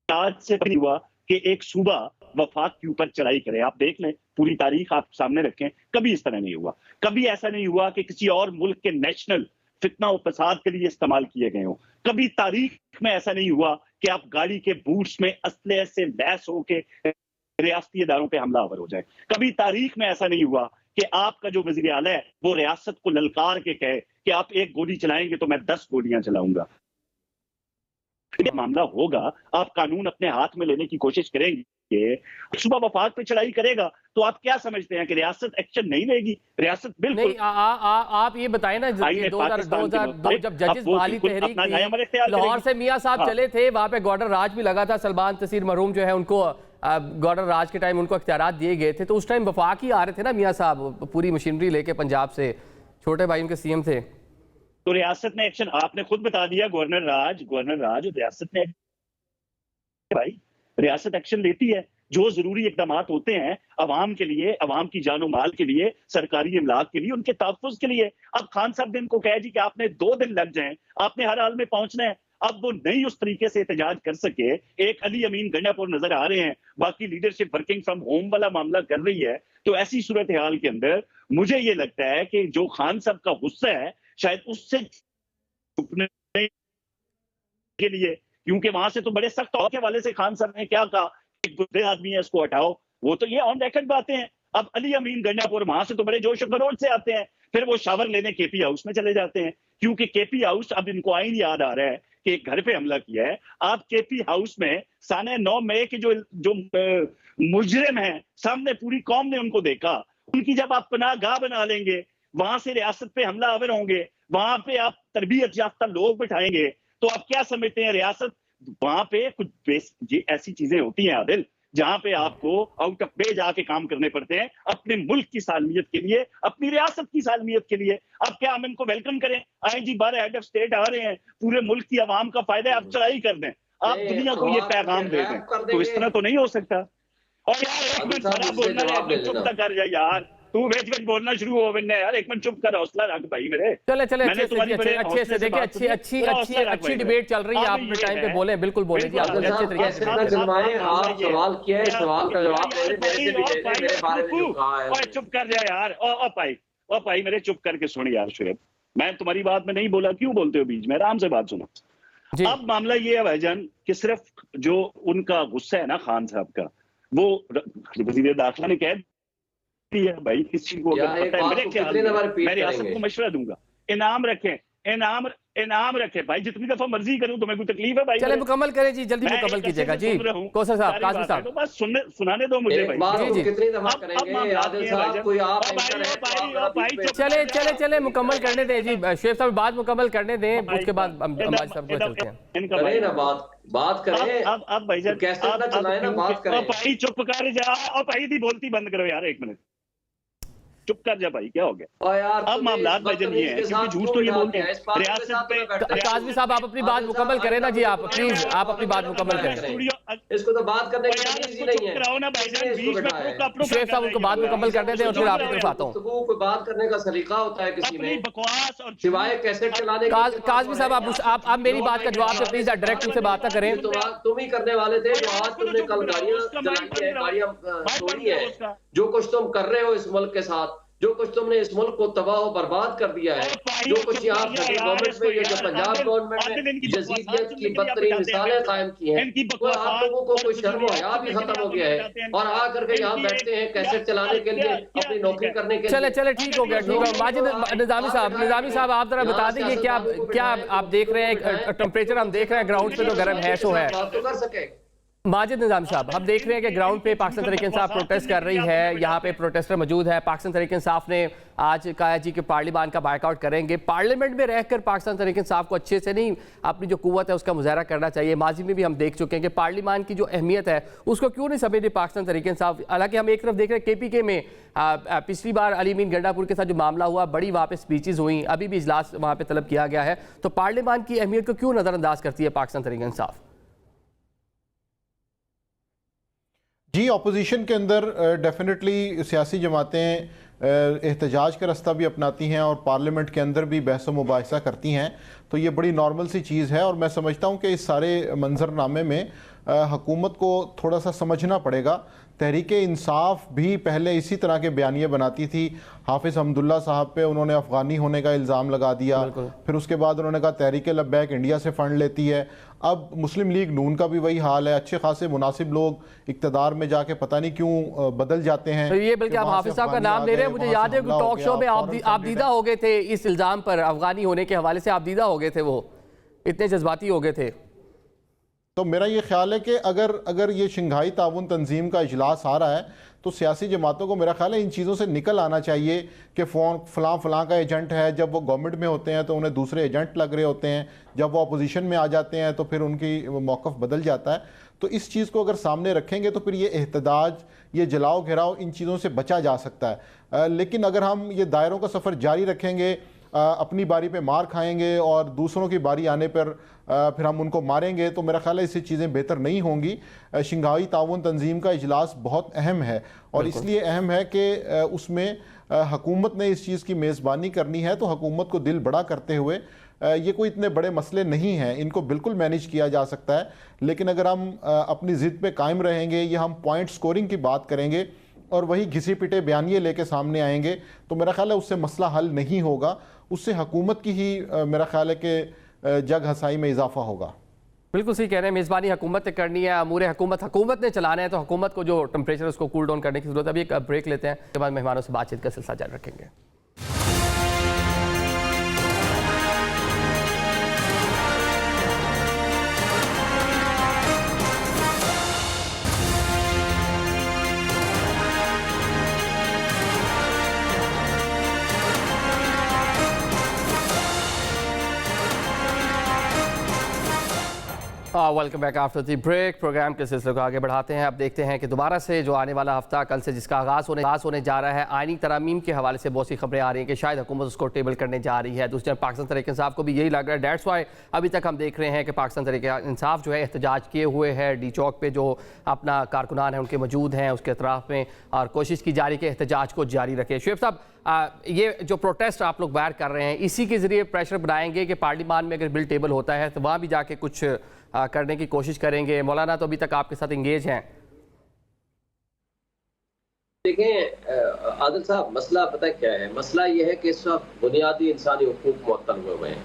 आज से पहले हुआ कि एक सूबा वफाक के ऊपर चढ़ाई करे। आप देख लें, पूरी तारीख आप सामने रखें, कभी इस तरह नहीं हुआ। कभी ऐसा नहीं हुआ कि किसी और मुल्क के नेशनल फितना और फसाद के लिए इस्तेमाल किए गए हो। कभी तारीख में ऐसा नहीं हुआ कि आप गाड़ी के बूट्स में असलहे से लैस होके रियासती इदारों पे हमलावर हो जाए। कभी तारीख में ऐसा नहीं हुआ कि आपका जो वजीर आला है वो रियासत को ललकार के कहे कि आप एक गोली चलाएंगे तो मैं 10 गोलियां चलाऊंगा। ये मामला होगा, आप कानून अपने हाथ में लेने की कोशिश करेंगे, सुबह वफाक पे चढ़ाई करेगा, तो आप क्या समझते हैं कि रियासत एक्शन नहीं लेगी? रियासत बिल्कुल नहीं। आप ये बताएं ना, 2002 जब जजेस बहाली तहरीक थी, लाहौर से मियां साहब चले थे, वहां पे गवर्नर राज भी लगा था, सलमान तसीर मरहूम जो है उनको गवर्नर राज के टाइम उनको इख्तियारात दिए गए थे, तो उस टाइम वफाक ही आ रहे थे ना मियां साहब, पूरी मशीनरी लेके पंजाब से, छोटे भाई उनके सीएम थे। तो रियासत ने एक्शन, आपने खुद बता दिया, गवर्नर राज रियासत ने, भाई रियासत एक्शन लेती है। जो जरूरी इकदाम होते हैं अवाम के लिए, अवाम की जानो माल के लिए, सरकारी इमलाक के लिए, उनके तहफ़्फ़ुज़ के लिए। अब खान साहब ने इनको कहा जी कि आपने 2 दिन लग जाएं, आपने हर हाल में पहुंचना है। अब वो नहीं उस तरीके से एहतजाज कर सके। एक अली अमीन गंडापुर नजर आ रहे हैं, बाकी लीडरशिप वर्किंग फ्रॉम होम वाला मामला कर रही है। तो ऐसी सूरत हाल के अंदर मुझे ये लगता है कि जो खान साहब का गुस्सा है, शायद उससे छुपने के लिए, क्योंकि वहां से तो बड़े सख्त के हवाले से खान साहब ने क्या कहा, एक बुरे आदमी है इसको हटाओ, वो तो ये ऑन रिकॉर्ड बातें हैं। अब अली अमीन गंडापुर वहां से तो बड़े जोश खरोश से आते हैं, फिर वो शावर लेने केपी हाउस में चले जाते हैं, क्योंकि केपी हाउस, अब इनको आइन याद आ रहा है कि एक घर पे हमला किया है। आप केपी हाउस में साने 9 मई के जो मुजरिम हैं, सामने पूरी कौम ने उनको देखा, उनकी जब आप पनाहगाह बना लेंगे, वहां से रियासत पे हमला आवर होंगे, वहां पे आप तरबियत याफ्ता लोग बिठाएंगे, तो आप क्या समझते हैं रियासत, वहां पे कुछ ये ऐसी चीजें होती हैं आदिल, जहां पे आपको आउट ऑफ पे जाके काम करने पड़ते हैं अपने मुल्क की सालमियत के लिए, अपनी रियासत की सालमियत के लिए। अब क्या हम इनको वेलकम करें? आए जी 12 हेड ऑफ स्टेट आ रहे हैं, पूरे मुल्क की आवाम का फायदा है, आप चढ़ाई कर दें, आप दुनिया को ये पैगाम दे दें, तो इस तरह तो नहीं हो सकता। और यार एक मिनट खड़ा बोलना है, चुप कर जा यार, तू बेच बोलना शुरू हो मैंने यार, एक मिनट चुप कर, हौसला रख भाई मेरे। चले अच्छे से देखिए, अच्छी डिबेट चल रही है, आप अपने टाइम पे बोले, बिल्कुल बोले जी, आप अच्छे तरीके से। आप सवाल किया है, सवाल का जवाब मेरे बारे में जो कहा है। ओए चुप कर जा यार, ओ भाई मेरे चुप करके सुन यार शुएब, मैं तुम्हारी बात में नहीं बोला, क्यों बोलते हो बीच में? आराम से बात सुनो। अब मामला ये है भाईजान कि सिर्फ जो उनका गुस्सा है ना खान साहब का, वो वज़ीर दाखिला ने कह है भाई, किसी को अगर पता है मेरे ख्याल में मैं रियासत को मशवरा दूंगा, इनाम रखे भाई, जितनी दफा मर्जी करूं, तुम्हें कोई तकलीफ है भाई? चले मुकम्मल करें जी, जल्दी मुकम्मल कीजिएगा जी। कौसर साहब, काज़मी साहब, तो बस सुनाने दो मुझे भाई। जी कितनी दफा करेंगे आदिल साहब? कोई आप चले मुकम्मल करने दें जी, शेख साहब बात मुकम्मल करने दें, उसके बाद हम सब को चलते हैं। करें ना बात करें। अब भाईजान कैसे ना चलाए ना, बात करें। भाई चुप कर जा, और भाई दी बोलती बंद करो यार, एक मिनट चुप कर जा भाई, क्या हो गया? और यार अब मामला भाईजान ये है, क्योंकि झूठ तो ये बोलते हैं रियासत पे। काज़मी साहब आप अपनी बात मुकम्मल करें ना जी, आप प्लीज आप अपनी बात मुकम्मल करें। इसको तो बात करने की तमीज़ नहीं है। कराओ ना भाईजान, बीच में शेख साहब उनको बात मुकम्मल करने दें और फिर आपकी तरफ आता हूँ। कोई बात करने का सलीका होता है किसी में, बकवास और सिवाय कैसे चलाने। काज़मी साहब आप मेरी बात का जवाब से प्लीज डायरेक्ट उनसे बात ना करें। तुम ही करने वाले थे जो आज तुमने कल गाड़ियां चलाई है, गाड़ियां तोड़ी है, जो कुछ तुम कर रहे हो इस मुल्क के साथ, जो कुछ तुमने इस मुल्क को तबाह और बर्बाद कर दिया है, जो कुछ यहाँ गवर्नमेंट में, ये जो पंजाब गवर्नमेंट ने यजीदियत की बदतरीन मिसालें कायम की हैं, तो आप लोगों को कोई शर्म हया भी खत्म हो गया है, और आकर के यहाँ बैठते हैं कैसेट चलाने के लिए, अपनी नौकरी करने के लिए। चले ठीक हो गया, ठीक है। माजिद निजामी साहब आप जरा बता दीजिए क्या आप देख रहे हैं, टेम्परेचर हम देख रहे हैं ग्राउंड पे तो गर्म है सो है। बात तो कर सके माजिद निजामी साहब, हम देख रहे हैं कि ग्राउंड पे पाकिस्तान तहरीक इंसाफ प्रोटेस्ट कर रही है, यहाँ पे प्रोटेस्टर मौजूद है। पाकिस्तान तहरीक इंसाफ ने आज कहा जी कि पार्लियामान का बायकआउट करेंगे। पार्लियामेंट में रहकर पाकिस्तान तहरीक इंसाफ को अच्छे से नहीं, अपनी जो कुव्वत है उसका मुजाहरा करना चाहिए। माजी में भी हम देख चुके हैं कि पार्लियामान की जो अहमियत है उसको क्यों नहीं समझ रही पाकिस्तान तहरीक इंसाफ। हालांकि हम एक तरफ देख रहे हैं KPK में पिछली बार अली अमीन गंडापुर के साथ जो मामला हुआ, बड़ी वहाँ पे स्पीचेज हुई, अभी भी इजलास वहाँ पे तलब किया गया है, तो पार्लियामान की अहमियत को क्यों नज़रअंदाज करती है पाकिस्तान तहरीक इंसाफ? जी, अपोजिशन के अंदर डेफिनेटली सियासी जमातें एहतजाज का रास्ता भी अपनाती हैं और पार्लियामेंट के अंदर भी बहस व मुबाहिसा करती हैं, तो ये बड़ी नॉर्मल सी चीज़ है। और मैं समझता हूँ कि इस सारे मंजरनामे में हुकूमत को थोड़ा सा समझना पड़ेगा। तहरीक इंसाफ भी पहले इसी तरह के बयानिए बनाती थी। हाफिज़ हमदुल्ला साहब पे उन्होंने अफ़गानी होने का इल्ज़ाम लगा दिया, फिर उसके बाद उन्होंने कहा तहरीक लब्बैक इंडिया से फ़ंड लेती है। अब मुस्लिम लीग नून का भी वही हाल है। अच्छे खासे मुनासिब लोग इक़्तिदार में जाके पता नहीं क्यों बदल जाते हैं। तो ये बल्कि आप हाफिज़ साहब का नाम ले रहे हैं, मुझे याद है कि टॉक शो में आप दीदा हो गए थे इस इल्ज़ाम पर, अफ़गानी होने के हवाले से आप दीदा हो गए थे, वो इतने जज्बाती हो गए थे। तो मेरा ये ख्याल है कि अगर ये शंघाई ताउन तंजीम का इजलास आ रहा है तो सियासी जमातों को मेरा ख्याल है इन चीज़ों से निकल आना चाहिए कि फ़लाँ का एजेंट है। जब वो गवर्नमेंट में होते हैं तो उन्हें दूसरे एजेंट लग रहे होते हैं, जब वो अपोजिशन में आ जाते हैं तो फिर उनकी मौक़िफ़ बदल जाता है। तो इस चीज़ को अगर सामने रखेंगे तो फिर ये एहतजाज, ये जलाओ घिराओ, इन चीज़ों से बचा जा सकता है। लेकिन अगर हम ये दायरों का सफ़र जारी रखेंगे, अपनी बारी पे मार खाएंगे और दूसरों की बारी आने पर फिर हम उनको मारेंगे, तो मेरा ख्याल है इससे चीज़ें बेहतर नहीं होंगी। शंघाई ताउन तंजीम का इजलास बहुत अहम है और इसलिए अहम है कि उसमें हुकूमत ने इस चीज़ की मेज़बानी करनी है। तो हुकूमत को दिल बड़ा करते हुए, ये कोई इतने बड़े मसले नहीं हैं, इनको बिल्कुल मैनेज किया जा सकता है। लेकिन अगर हम अपनी ज़िद पे कायम रहेंगे या हम पॉइंट स्कोरिंग की बात करेंगे और वही घिसे पिटे बयानिए लेके सामने आएंगे, तो मेरा ख्याल है उससे मसला हल नहीं होगा। उससे हुकूमत की ही मेरा ख्याल है कि जग हसाई में इजाफा होगा। बिल्कुल सही कह रहे हैं, मेज़बानी हुकूमत ने करनी है, अमूर हुकूमत ने चलाना है, तो हुकूमत को जो टेम्परेचर उसको कूल डाउन करने की जरूरत है। अभी एक ब्रेक लेते हैं, उसके बाद मेहमानों से बातचीत का सिलसिला जारी रखेंगे। Welcome back after the break. Programme के सिलसिले को आगे बढ़ाते हैं। अब देखते हैं कि दोबारा से जो आने वाला हफ्ता कल से जिसका आगाज़ होने जा रहा है, आईनी तरमीम के हवाले से बहुत सी खबरें आ रही हैं कि शायद हुकूमत उसको टेबल करने जा रही है। दूसरी तरफ पाकिस्तान तहरीक इंसाफ को भी यही लग रहा है। डेट्स वाई अभी तक हम देख रहे हैं कि पाकिस्तान तहरीक इंसाफ जो है एहतजाज किए हुए है। डी चौक पर जो अपना कारकुनान है उनके मौजूद हैं उसके अतराफ़ में, और कोशिश की जा रही है कि एहतजाज को जारी रखे। शुएब साहब, ये जो प्रोटेस्ट आप लोग बाहर कर रहे हैं, इसी के ज़रिए प्रेशर बनाएंगे कि पार्लियामान में अगर बिल टेबल होता है तो वहाँ भी जाके कुछ करने की कोशिश करेंगे? मौलाना तो अभी तक आपके साथ इंगेज हैं। देखें आदिल साहब, मसला पता क्या है? मसला ये है कि इस वक्त बुनियादी इंसानी हुकूक मुअत्तल हुए हैं।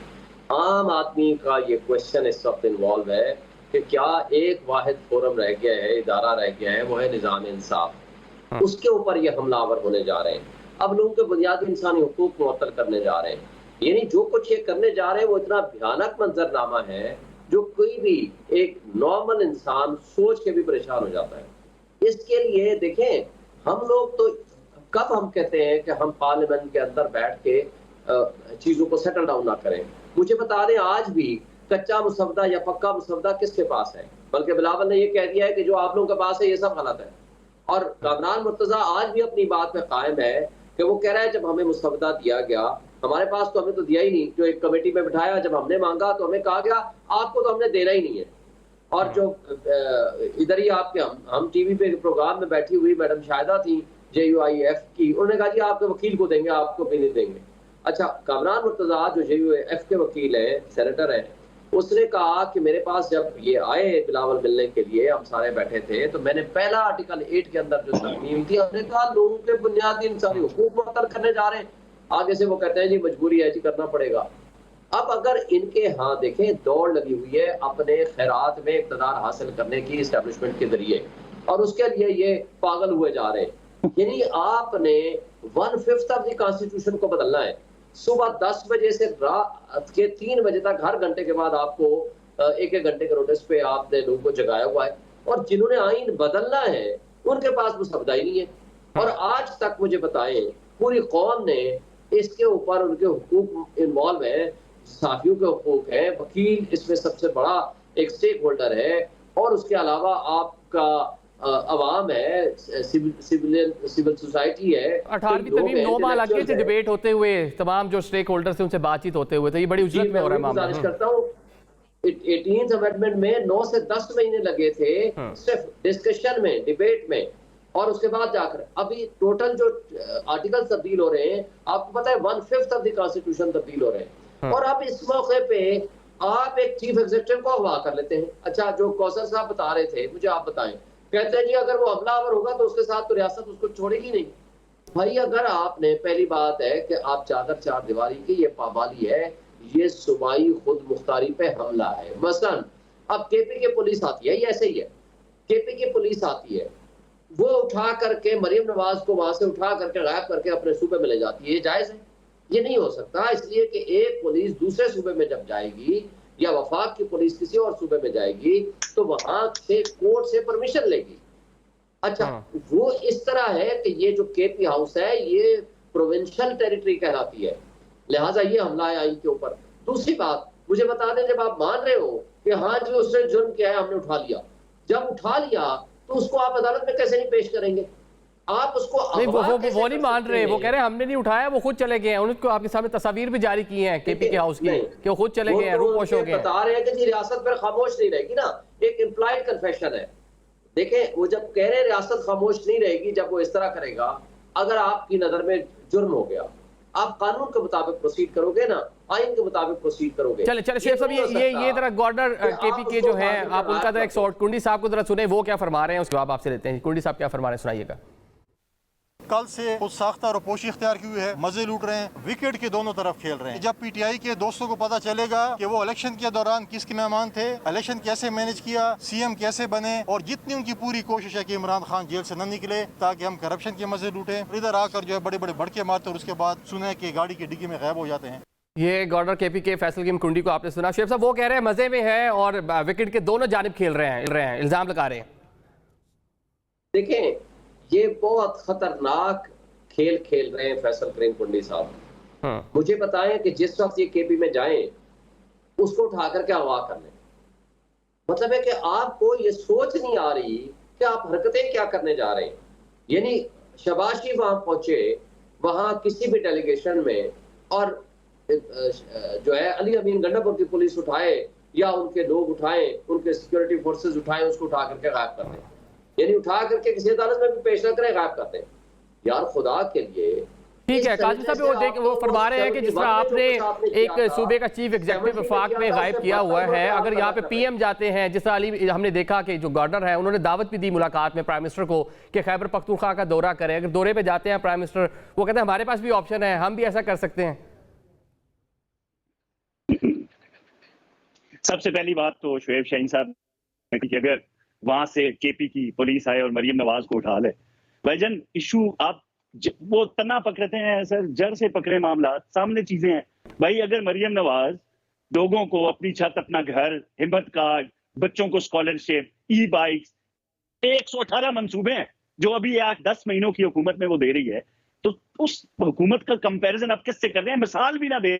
आम आदमी का ये क्वेश्चन इस वक्त इन्वॉल्व है कि क्या एक वाहिद फोरम रह गया है, इदारा रह गया है, वो है निज़ाम इंसाफ। उसके ऊपर ये हमलावर होने जा रहे हैं। अब लोगों के बुनियादी इंसानी हुकूक मुअत्तल करने जा रहे हैं। यानी जो कुछ ये करने जा रहे हैं वो इतना भयानक मंजरनामा है जो कोई भी एक नॉर्मल इंसान सोच के भी परेशान हो जाता है। इसके लिए देखें, हम लोग तो कब हम कहते हैं कि हम पार्लियामेंट के अंदर बैठ के चीजों को सेटल डाउन ना करें। मुझे बता दें, आज भी कच्चा मुसवदा या पक्का मुसवदा किसके पास है? बल्कि बिलावल ने यह कह दिया है कि जो आप लोगों के पास है ये सब गलत है। और कामरान मुर्तजा आज भी अपनी बात पे कायम है कि वो कह रहा है जब हमें मुसवदा दिया गया, हमारे पास तो हमें तो दिया ही नहीं। जो एक कमेटी में बिठाया, जब हमने मांगा तो हमें कहा गया आपको तो हमने देना ही नहीं है। और जो इधर ही आपके हम टीवी पे प्रोग्राम में बैठी हुई मैडम शाहिदा थी JUIF की, उन्होंने कहा जी आपके वकील को देंगे, आपको भी नहीं देंगे। अच्छा, कामरान मुर्तजा जो JUIF के वकील है, सेनेटर है, उसने कहा कि मेरे पास जब ये आए बिलावल मिलने के लिए, हम सारे बैठे थे, तो मैंने पहला आर्टिकल 8 के अंदर जो तरमीम थी, हमने कहा लोगों के बुनियादी इंसानी हुकूक मुअत्तल करने जा रहे हैं। आगे से वो कहते हैं जी मजबूरी है, जी करना पड़ेगा। अब अगर इनके यहाँ देखें दौड़ लगी हुई है अपने खैरात में इक़्तिदार हासिल करने की इस्टेब्लिशमेंट के जरिए, और उसके लिए ये पागल हुए जा रहे हैं। यानी आपने 1/5 ऑफ द कॉन्स्टिट्यूशन को बदलना है। सुबह 10 बजे से रात के 3 बजे तक हर घंटे के बाद आपको एक घंटे के नोटिस पे आपने लोगों को जगाया हुआ है, और जिन्होंने आइन बदलना है उनके पास मुसवदा ही नहीं है। और आज तक मुझे बताएं, पूरी कौम ने इसके ऊपर उनके हुकूक इन्वॉल्व है, साफियों के हुकूक है, वकील इसमें सबसे बड़ा एक स्टेक होल्डर है, और उसके अलावा आपका अवाम है, सिविल सोसाइटी है। 18वीं तरमीम 9 माह लग गए थे डिबेट होते हुए, तमाम जो स्टेक होल्डर थे उनसे बातचीत होते हुए, तो ये बड़ी उजरत में हो रहा है मामला। गुजारिश करता हूँ, 18th अमेंडमेंट में 9 से 10 महीने लगे थे सिर्फ डिस्कशन में, डिबेट में, और उसके बाद जाकर अभी टोटल जो आर्टिकल तब्दील हो रहे हैं, आपको पता है 1/5 ऑफ द कॉन्स्टिट्यूशन तब्दील हो रहे हैं। और अब इस मौके पे आप एक चीफ एग्जीक्यूटिव को अगवा कर लेते हैं। अच्छा, जो कौसर साहब बता रहे थे, मुझे आप बताएं, कहते हैं जी अगर वो हमलावर होगा तो उसके साथ तो रियासत उसको छोड़ेगी नहीं। भाई, अगर आपने, पहली बात है कि आप चार दीवारी की ये पाबंदी है, ये सूबाई खुद मुख्तारी पे हमला है। मसलन अब KP की पुलिस आती है, ये ऐसे ही है, KP की पुलिस आती है, वो उठा करके मरियम नवाज को वहां से उठा करके गायब करके अपने सूबे में ले जाती है। ये जायज है? ये नहीं हो सकता, इसलिए कि एक पुलिस दूसरे सूबे में जब जाएगी, या वफाक की पुलिस किसी और सूबे में जाएगी, तो वहां से कोर्ट से परमिशन लेगी। अच्छा, वो इस तरह है कि ये जो KP हाउस है ये प्रोविंशियल टेरिटरी कहलाती है, लिहाजा ये हमला है आइन के ऊपर। दूसरी बात, मुझे बता दें, जब आप मान रहे हो कि हाँ जी उसने जुर्म किया है, हमने उठा लिया, जब उठा लिया तो उसको आप अदालत में कैसे नहीं पेश करेंगे? आप उसको नहीं, वो नहीं मान रहे, वो कह रहे हैं हमने नहीं उठाया, वो खुद चले गए हैं। उनको आपके सामने तस्वीर भी जारी की हैं KP के हाउस की कि वो खुद चले गए हैं, रूपोश हो गए। बता रहे हैं कि जी रियासत पर खामोश नहीं रहेगी ना, एक इम्प्लाइड कन्फेशन है। देखें, वो जब कह रहे हैं रियासत खामोश नहीं रहेगी, जब वो इस तरह करेगा, अगर आपकी नजर में जुर्म हो गया, आप कानून के मुताबिक प्रोसीड करोगे ना, आइन के मुताबिक प्रोसीड करोगे। चले शेख साहब, ये जरा गवर्नर KP के जो है, आप उनका जरा एक शॉर्ट कुंडी साहब को जरा सुने, वो क्या फरमा रहे हैं, उसके जवाब आपसे लेते हैं। कुंडी साहब क्या फरमा रहे हैं, सुनाइएगा। कल से खुद साख्ता और पोशी इख्तियार की हुई है, मजे लूट रहे हैं, विकेट के दोनों तरफ खेल रहे हैं। जब PTI के दोस्तों को पता चलेगा कि वो इलेक्शन के दौरान किसके मेहमान थे, इलेक्शन कैसे मैनेज किया, CM कैसे बने, और जितनी उनकी पूरी कोशिश है कि इमरान खान जेल से न निकले ताकि हम करप्शन के मजे लूटे, इधर आकर जो है बड़े बड़े भड़के मारते और उसके बाद सुने कि गाड़ी की डिग्गी में गायब हो जाते हैं। ये गवर्नर KP के फैसल की कुंडी को आपने सुना। शेख साहब, वो कह रहे हैं मजे में है और विकेट के दोनों जानिब खेल रहे हैं, इल्जाम लगा रहे हैं। देखें, ये बहुत खतरनाक खेल खेल रहे हैं फैसल करीम कुंडी साहब। मुझे बताएं कि जिस वक्त ये KP में जाएं, उसको उठा करके अगवा कर लें। मतलब है कि आपको ये सोच नहीं आ रही कि आप हरकतें क्या करने जा रहे हैं। यानी शबाशी वहां पहुंचे, वहां किसी भी डेलीगेशन में, और जो है अली अमीन गंडापुर की पुलिस उठाए या उनके लोग उठाएं, उनके सिक्योरिटी फोर्सेस उठाएं, उसको उठा करके गायब कर दें, यानी उठा करके किसी अदालत में भी पेश न करें, गायब कर दें। यार खुदा के लिए। ठीक है काजी साहब, वो फरमा रहे हैं कि जिस तरह आपने एक सूबे का चीफ एग्जीक्यूटिव वफाक में गायब किया हुआ है, अगर यहाँ पे पीएम जाते हैं, जिस तरह अली हमने देखा कि जो गवर्नर है उन्होंने दावत भी दी मुलाकात में प्राइम मिनिस्टर को कि खैबर पख्तूनख्वा का दौरा करें, अगर दौरे पे जाते हैं प्राइम मिनिस्टर, वो कहते हैं हमारे पास भी ऑप्शन है, हम भी ऐसा कर सकते हैं। सबसे पहली बात तो शुएब शाहीन साहब कि अगर वहां से केपी की पुलिस आए और मरियम नवाज को उठा ले, भाईजान इशू आप वो तना पकड़ते हैं सर, जड़ से पकड़े मामला, सामने चीजें हैं भाई। अगर मरियम नवाज लोगों को अपनी छत, अपना घर, हिम्मत कार्ड, बच्चों को स्कॉलरशिप, ई बाइक्स, 118 मंसूबे हैं जो अभी 8-10 महीनों की हुकूमत में वो दे रही है, तो उस हुकूमत का कंपैरिजन आप किससे कर रहे हैं? मिसाल भी ना दे,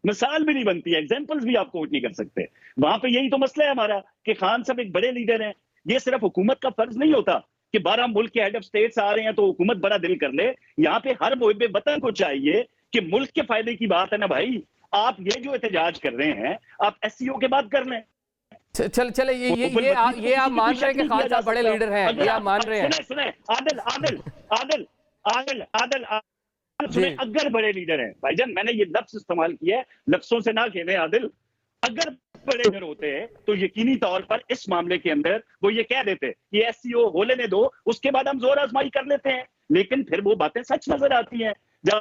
मिसाल भी नहीं बनती है, एग्जाम्पल्स भी आप कोट नहीं कर सकते। वहां पे यही तो मसला है हमारा कि खान साहब एक बड़े लीडर हैं। ये सिर्फ हुकूमत का फर्ज नहीं होता कि 12 मुल्क के हेड ऑफ स्टेट्स आ रहे हैं तो हुकूमत बड़ा दिल कर ले। यहाँ पे हर मुल्क वतन को चाहिए कि मुल्क के फायदे की बात है ना भाई, आप ये जो एहतजाज कर रहे हैं आप एससीओ के बाद कर लें। चले ये आप मान रहे हैं कि खान साहब बड़े लीडर हैं, ये आप मान रहे हैं? सुने आदिल सुने, अगर बड़े लीडर हैं भाईजान, मैंने ये लफ्ज इस्तेमाल किया है, लफ्जों से ना खेले आदिल, अगर बड़े लीडर होते हैं तो यकीनी तौर पर इस मामले के अंदर वो ये कह देते कि एससीओ हो लेने दो, उसके बाद हम जोर आजमाई कर लेते हैं। लेकिन फिर वो बातें सच नजर आती हैं। जब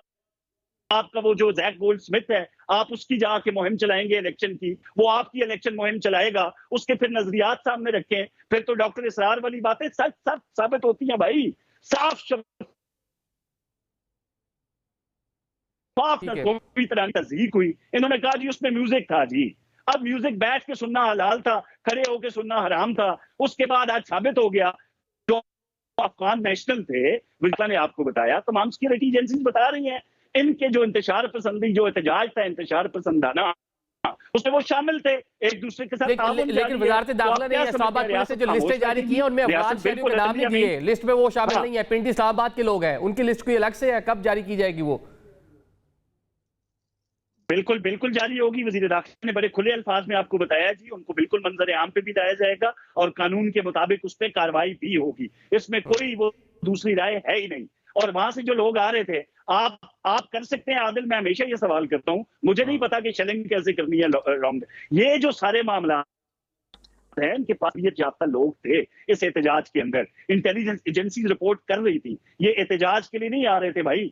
आपका वो जो जैक गोल्ड स्मिथ है, आप उसकी जाके मुहिम चलाएंगे इलेक्शन की, वो आपकी इलेक्शन मुहिम चलाएगा, उसके फिर नजरियात सामने रखें, फिर तो डॉक्टर इसरार वाली बातें सच सच साबित होती हैं भाई, साफ कोई तरह की तस्दीक हुई। इन्होंने कहा जी उसमें म्यूजिक था जी। अब म्यूजिक बैठ के सुनना हलाल था, खड़े होके सुनना हराम था। उसके बाद आज साबित हो गया जो अफगान नेशनल थे, विल्ता ने आपको बताया, तमाम सिक्योरिटी एजेंसीज बता रही हैं, इनके जो इंतशार पसंदी जो एहतजाज था, इंतशार पसंदाना, उसमें वो शामिल थे एक दूसरे के साथ। लेकिन वजारत दाखिला ने इस्लामाबाद पुलिस से जो लिस्टें जारी की हैं उनमें अफगान शहरियों के नाम नहीं दिए, लिस्ट में वो शामिल नहीं है। पिंड इस्लामाबाद के लोग हैं, उनकी लिस्ट कोई अलग से है, कब जारी की जाएगी वो? बिल्कुल बिल्कुल जारी होगी। वजीर दाखिला ने बड़े खुले अल्फाज में आपको बताया जी, उनको बिल्कुल मंजर आम पे भी लाया जाएगा और कानून के मुताबिक उस पर कार्रवाई भी होगी, इसमें कोई वो दूसरी राय है ही नहीं। और वहां से जो लोग आ रहे थे, आप कर सकते हैं आदिल, मैं हमेशा ये सवाल करता हूं, मुझे नहीं पता कि शेलिंग कैसे करनी है लॉन्ग। ये जो सारे मामला है, इनके पास ये जाफ्ता लोग थे इस एहतजाज के अंदर, इंटेलिजेंस एजेंसी रिपोर्ट कर रही थी, ये एहतजाज के लिए नहीं आ रहे थे भाई।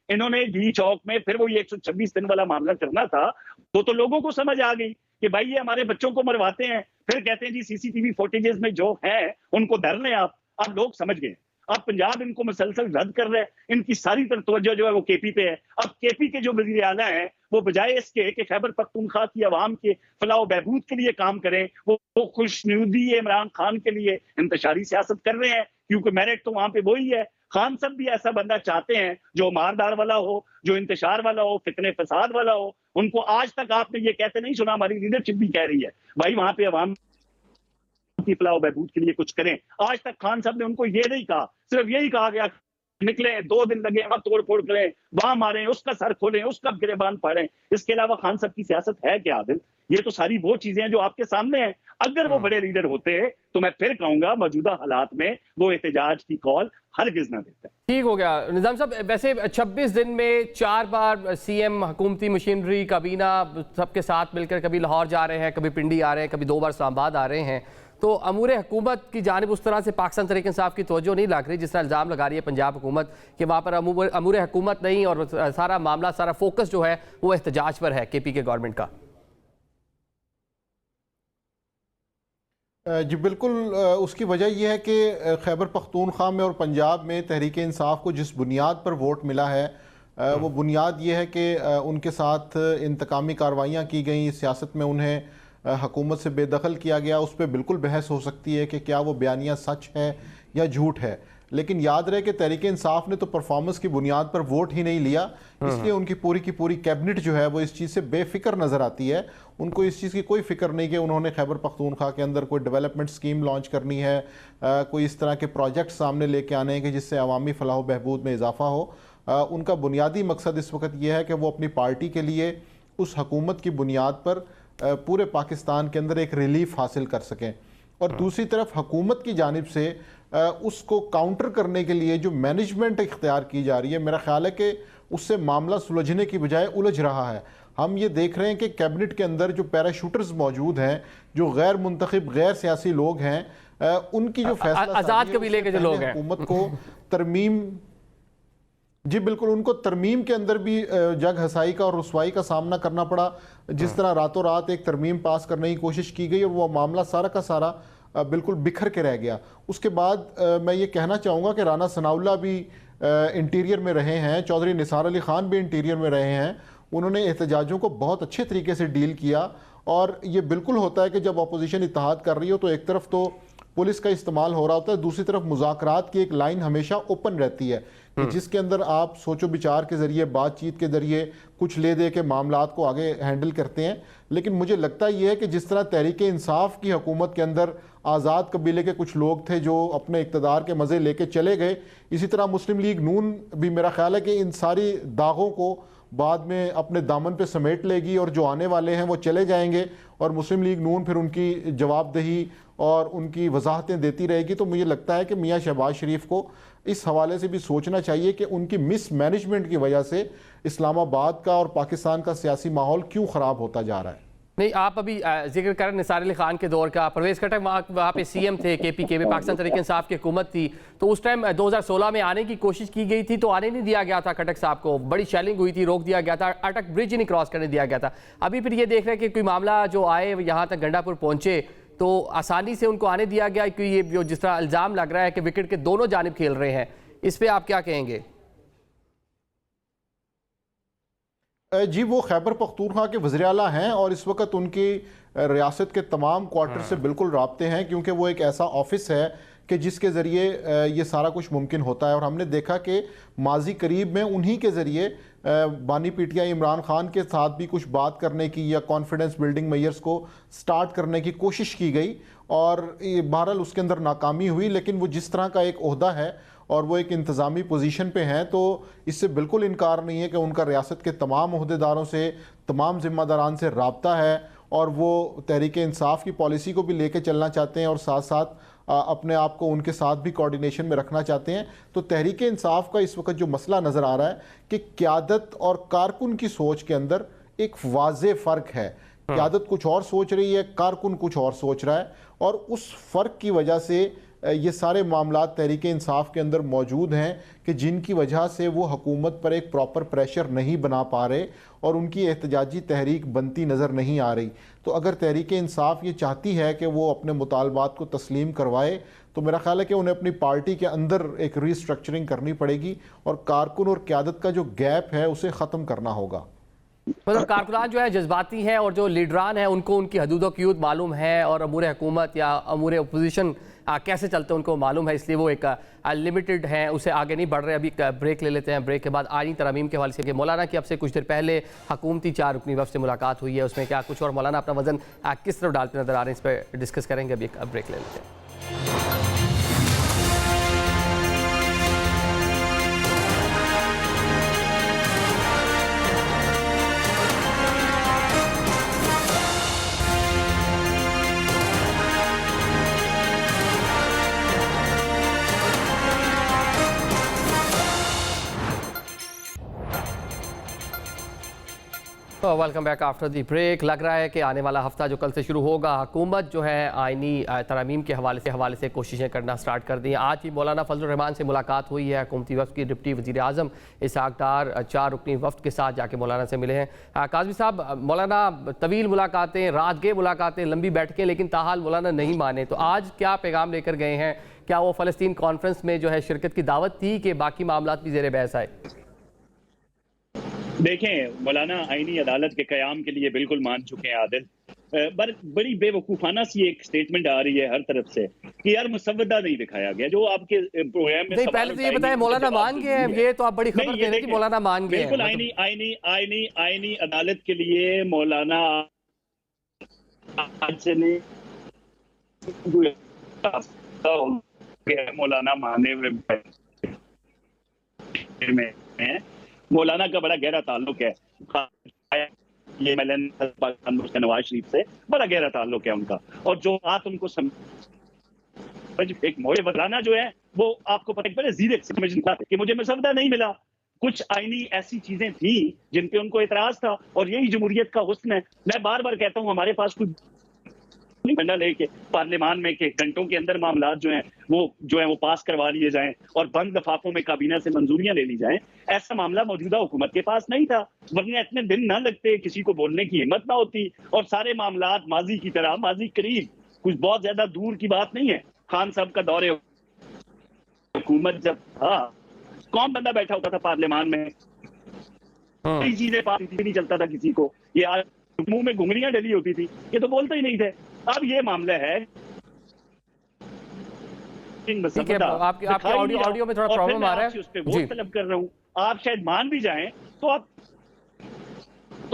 इन्होंने डी चौक में फिर वो ये 126 दिन वाला मामला करना था, तो लोगों को समझ आ गई कि भाई ये हमारे बच्चों को मरवाते हैं, फिर कहते हैं जी सीसीटीवी फुटेजेस में जो है उनको धर लें आप। अब लोग समझ गए, अब पंजाब इनको मुसलसल रद्द कर रहे हैं, इनकी सारी तवज्जो जो है वो केपी पे है। अब केपी के जो वजीर आला है वो बजाय इसके कि खैबर पख्तूनख्वा की आवाम के फलाह बहबूद के लिए काम करें, वो खुशनुदी इमरान खान के लिए इंतशारी सियासत कर रहे हैं, क्योंकि मेरिट तो वहां पे वही है। खान साहब भी ऐसा बंदा चाहते हैं जो मारदार वाला हो, जो इंतशार वाला हो, फितने फसाद वाला हो। उनको आज तक आपने ये कहते नहीं सुना, हमारी लीडरशिप भी कह रही है भाई वहां पे अवाम की फलाह बहबूद के लिए कुछ करें। आज तक खान साहब ने उनको ये नहीं कहा, सिर्फ यही कहा गया निकले 2 दिन लगे, वहां तोड़ फोड़ करें, वहां मारें, उसका सर खोलें, उसका गिरेबान फाड़ें। इसके अलावा खान साहब की सियासत है क्या आदिल? ये तो सारी वो चीजें हैं जो आपके सामने हैं। अगर वो बड़े लीडर होते तो मैं फिर कहूंगा मौजूदा हालात में वो एहतजाज की कॉल हरगिज ना देता। ठीक हो गया निजाम साहब। वैसे 26 दिन में 4 बार सीएम, हुकूमती मशीनरी, काबीना सबके साथ मिलकर कभी लाहौर जा रहे हैं, कभी पिंडी आ रहे हैं, कभी 2 बार इस्लामाबाद आ रहे हैं, तो अमूर हुकूमत की जानिब उस तरह से पाकिस्तान तहरीक इंसाफ की तवज्जो नहीं लग रही जिस तरह इल्ज़ाम लगा रही है पंजाब हुकूमत कि वहाँ पर अमूर हुकूमत नहीं और सारा मामला, सारा फोकस जो है वो एहतजाज पर है केपी के गवर्नमेंट का। जी बिल्कुल, उसकी वजह यह है कि खैबर पख्तूनख्वा में और पंजाब में तहरीक इंसाफ को जिस बुनियाद पर वोट मिला है वो बुनियाद ये है कि उनके साथ इंतकामी कार्रवाइयाँ की गई, सियासत में उन्हें हुकूमत से बेदखल किया गया। उस पर बिल्कुल बहस हो सकती है कि क्या वो बयानिया सच है या झूठ है, लेकिन याद रहे कि तहरीक इंसाफ ने तो परफॉर्मेंस की बुनियाद पर वोट ही नहीं लिया, इसलिए उनकी पूरी की पूरी कैबिनेट जो है वो इस चीज़ से बेफिक्र नज़र आती है। उनको इस चीज़ की कोई फिक्र नहीं कि उन्होंने खैबर पख्तूनख्वा के अंदर कोई डेवलपमेंट स्कीम लॉन्च करनी है, कोई इस तरह के प्रोजेक्ट सामने लेके आने हैं कि जिससे अवामी फलाह बहबूद में इजाफा हो। उनका बुनियादी मकसद इस वक्त ये है कि वो अपनी पार्टी के लिए उस हकूमत की बुनियाद पर पूरे पाकिस्तान के अंदर एक रिलीफ हासिल कर सकें, और दूसरी तरफ हुकूमत की जानिब से उसको काउंटर करने के लिए जो मैनेजमेंट इख्तियार की जा रही है, मेरा ख्याल है कि उससे मामला सुलझने की बजाय उलझ रहा है। हम ये देख रहे हैं कि कैबिनेट के अंदर जो पैराशूटर्स मौजूद हैं, जो गैर मुंतखब गैर सियासी लोग हैं, उनकी जो फैसला आज़ाद कबीले के जो लोग हैं, हुकूमत को तरमीम, जी बिल्कुल, उनको तरमीम के अंदर भी जग हसाई का और रुसवाई का सामना करना पड़ा। जिस तरह रातों रात एक तरमीम पास करने की कोशिश की गई और वो मामला सारा का सारा बिल्कुल बिखर के रह गया। उसके बाद मैं ये कहना चाहूँगा कि राना सनाउल्लाह भी इंटीरियर में रहे हैं, चौधरी निसार अली ख़ान भी इंटीरियर में रहे हैं। उन्होंने एहतजाजों को बहुत अच्छे तरीके से डील किया, और ये बिल्कुल होता है कि जब अपोजिशन इत्तेहाद कर रही हो तो एक तरफ तो पुलिस का इस्तेमाल हो रहा होता है, दूसरी तरफ मुज़ाकरात की एक लाइन हमेशा ओपन रहती है कि जिसके अंदर आप सोचो विचार के ज़रिए, बातचीत के ज़रिए कुछ ले दे के मामलात को आगे हैंडल करते हैं। लेकिन मुझे लगता यह है कि जिस तरह तहरीक इंसाफ की हुकूमत के अंदर आज़ाद कबीले के कुछ लोग थे जो अपने इक़्तिदार के मज़े लेके चले गए, इसी तरह मुस्लिम लीग नून भी मेरा ख्याल है कि इन सारी दागों को बाद में अपने दामन पे समेट लेगी, और जो आने वाले हैं वो चले जाएंगे और मुस्लिम लीग नून फिर उनकी जवाबदेही और उनकी वजाहतें देती रहेगी। तो मुझे लगता है कि मियाँ शहबाज शरीफ को इस हवाले से भी सोचना चाहिए कि उनकी मिसमैनेजमेंट की वजह से इस्लामाबाद का और पाकिस्तान का सियासी माहौल क्यों ख़राब होता जा रहा है। नहीं, आप अभी जिक्र करें निसार अली खान के दौर का, परवेज़ खट्टक वहाँ पे सीएम थे, केपीके में पाकिस्तान तहरीक इंसाफ की हुकूमत थी, तो उस टाइम 2016 में आने की कोशिश की गई थी तो आने नहीं दिया गया था खट्टक साहब को, बड़ी शेलिंग हुई थी, रोक दिया गया था, अटक ब्रिज ही नहीं क्रॉस करने दिया गया था। अभी फिर ये देख रहे हैं कि कोई मामला जो आए यहाँ तक गंडापुर पहुँचे तो आसानी से उनको आने दिया गया, क्योंकि ये जो जिस तरह इल्ज़ाम लग रहा है कि विकेट के दोनों जानिब खेल रहे हैं, इस पर आप क्या कहेंगे? जी, वो खैबर पख्तूनख्वा के वज़ीर आला हैं और इस वक्त उनकी रियासत के तमाम क्वार्टर से बिल्कुल राब्ते हैं, क्योंकि वो एक ऐसा ऑफिस है कि जिसके ज़रिए ये सारा कुछ मुमकिन होता है। और हमने देखा कि माजी करीब में उन्हीं के ज़रिए बानी पीटीआई इमरान खान के साथ भी कुछ बात करने की या कॉन्फिडेंस बिल्डिंग मेयर्स को स्टार्ट करने की कोशिश की गई, और बहरहाल उसके अंदर नाकामी हुई। लेकिन वो जिस तरह का एक ओहदा है और वो एक इंतज़ामी पोजीशन पे हैं, तो इससे बिल्कुल इनकार नहीं है कि उनका रियासत के तमाम ओहदेदारों से, तमाम ज़िम्मेदारान से राब्ता है, और वो तहरीक इंसाफ की पॉलिसी को भी लेके चलना चाहते हैं और साथ साथ अपने आप को उनके साथ भी कोऑर्डिनेशन में रखना चाहते हैं। तो तहरीक इंसाफ का इस वक्त जो मसला नज़र आ रहा है कि क़यादत और कारकुन की सोच के अंदर एक वाज़े फ़र्क है। क़यादत कुछ और सोच रही है, कारकुन कुछ और सोच रहा है, और उस फ़र्क की वजह से ये सारे मामला तहरीक इंसाफ के अंदर मौजूद हैं कि जिनकी वजह से वो हुकूमत पर एक प्रॉपर प्रेशर नहीं बना पा रहे और उनकी एहतजाजी तहरीक बनती नज़र नहीं आ रही। तो अगर तहरीक इंसाफ ये चाहती है कि वो अपने मुतालबात को तस्लीम करवाए, तो मेरा ख्याल है कि उन्हें अपनी पार्टी के अंदर एक रीस्ट्रक्चरिंग करनी पड़ेगी और कारकुन और क़यादत का जो गैप है उसे ख़त्म करना होगा। मतलब कारकुनान जो है जज्बाती हैं और जो लीडरान हैं उनको उनकी हदूद क़यूद मालूम है, और अमूर हुकूमत या अमूर अपोजिशन कैसे चलते हैं उनको मालूम है, इसलिए वो एक लिमिटेड हैं, उसे आगे नहीं बढ़ रहे। अभी ब्रेक ले लेते हैं, ब्रेक के बाद आईनी तरमीम के हवाले से मौलाना की अब से कुछ देर पहले हुकूमती 4 रुकनी वफ़द से मुलाकात हुई है, उसमें क्या कुछ और मौलाना अपना वज़न किस तरफ डालते नजर आ रहे हैं, इस पर डिस्कस करेंगे। अभी एक ब्रेक ले लेते हैं। Welcome back after the break. लग रहा है कि आने वाला हफ्ता जो कल से शुरू होगा, हुकूमत जो है आइनी तरमीम के हवाले से कोशिशें करना स्टार्ट कर दी हैं। आज ही मौलाना फजलुर रहमान से मुलाकात हुई है, हुकूमती वफ़द की डिप्टी वज़ीर आज़म इसहाक़ डार 4 रुकनी वफ़द के साथ जाके मौलाना से मिले हैं। काज़मी साहब, मौलाना तवील मुलाकातें, रात गए मुलाकातें, लंबी बैठकें, लेकिन ताहाल मौलाना नहीं माने, तो आज क्या पैगाम लेकर गए हैं? क्या वो फ़लस्तीन कॉन्फ्रेंस में जो है शिरकत की दावत थी कि बाकी मामला भी ज़ेर बहस आए? देखें, मौलाना आईनी अदालत के क़याम के लिए बिल्कुल मान चुके हैं आदिल, बड़ी बेवकूफाना सी एक स्टेटमेंट आ रही है हर तरफ से कि यार मुसव्वदा नहीं दिखाया गया, जो आपके प्रोग्राम में नहीं, पहले तो ये बताएं मौलाना मान गए हैं, ये तो आप बड़ी खबर दे रहे हैं कि मौलाना मान गए हैं। बिल्कुल आईनी अदालत के लिए मौलाना मौलाना माने हुए में मौलाना का बड़ा गहरा ताल्लुक है, ये पाकिस्तान नवाज शरीफ से बड़ा गहरा ताल्लुक है उनका, और जो बात उनको एक मोए बदलाना जो है वो आपको पता है बड़े जीरे समझना कि मुझे मसवदा नहीं मिला, कुछ आईनी ऐसी चीजें थी जिन पे उनको एतराज था, और यही जमहूरियत का हुस्न है। मैं बार बार कहता हूँ हमारे पास कोई बंदा लेके पार्लियामान में के घंटों के अंदर मामलात जो हैं वो पास करवा लिए जाएं और बंद लिफाफों में काबीना से मंजूरियां ले ली जाएं, ऐसा मामला मौजूदा हुकूमत के पास नहीं था, वरना इतने दिन ना लगते, किसी को बोलने की हिम्मत ना होती, और सारे मामलात माजी की तरह, माजी करीब, कुछ बहुत ज्यादा दूर की बात नहीं है। खान साहब का दौरे हुकूमत जब था, कौन बंदा बैठा होता था पार्लियामान में, कई चीजें नहीं चलता था किसी को, ये आज मुंह में घुंघरियां डली होती थी, ये तो बोलते ही नहीं थे। अब ये मामला है, आपके ऑडियो में थोड़ा प्रॉब्लम आ रहा है, उस पे वोट तलब कर रहा हूं, आप शायद मान भी जाएं तो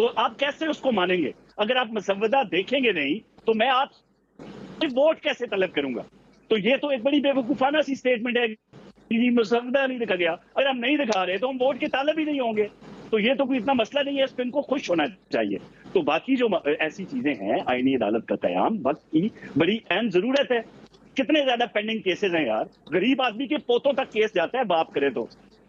आप कैसे उसको मानेंगे? अगर आप मसवदा देखेंगे नहीं तो मैं आप वोट कैसे तलब करूंगा? तो ये तो एक बड़ी बेवकूफाना सी स्टेटमेंट है कि मसवदा नहीं दिखा गया, अगर हम नहीं दिखा रहे तो हम वोट के तालब ही नहीं होंगे, तो ये तो कोई इतना मसला नहीं है, इस पर इनको खुश होना चाहिए। तो बाकी जो ऐसी चीजें हैं, आईनी अदालत का कयाम वक्त की बड़ी अहम जरूरत है। कितने ज्यादा पेंडिंग केसेस हैं यार, गरीब आदमी के पोतों तक केस जाता है बाप करे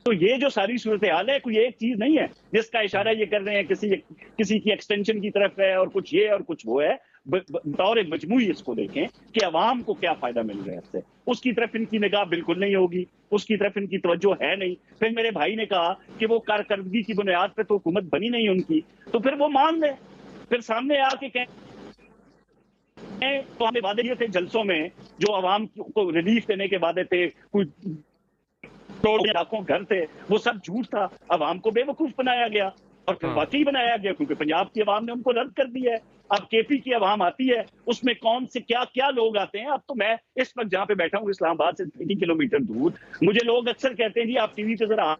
तो ये जो सारी सूरत हाल है कोई एक चीज नहीं है जिसका इशारा ये कर रहे हैं किसी की एक्सटेंशन की तरफ है और कुछ ये और कुछ वो है। बतौर मजमूई इसको देखें कि अवाम को क्या फायदा मिल रहा है इससे, उसकी तरफ इनकी निगाह बिल्कुल नहीं होगी, उसकी तरफ इनकी तवज्जो है नहीं। फिर मेरे भाई ने कहा कि वो कारकर्दगी की बुनियाद पे तो हुकूमत बनी नहीं उनकी, तो फिर वो मान ले, फिर सामने आके कहें तो हमें वादे दिए थे जलसों में, जो अवाम को रिलीफ देने के वादे थे, कोई लाखों घर थे, वो सब झूठ था, अवाम को बेवकूफ बनाया गया और फिर वाकई बनाया गया, क्योंकि पंजाब की अवाम ने उनको रद्द कर दिया है। अब केपी की अवाम आती है, उसमें कौन से क्या क्या लोग आते हैं। अब तो मैं इस वक्त जहां पे बैठा हूँ इस्लामाबाद से 30 किलोमीटर दूर, मुझे लोग अक्सर कहते हैं जी आप टीवी पे जरा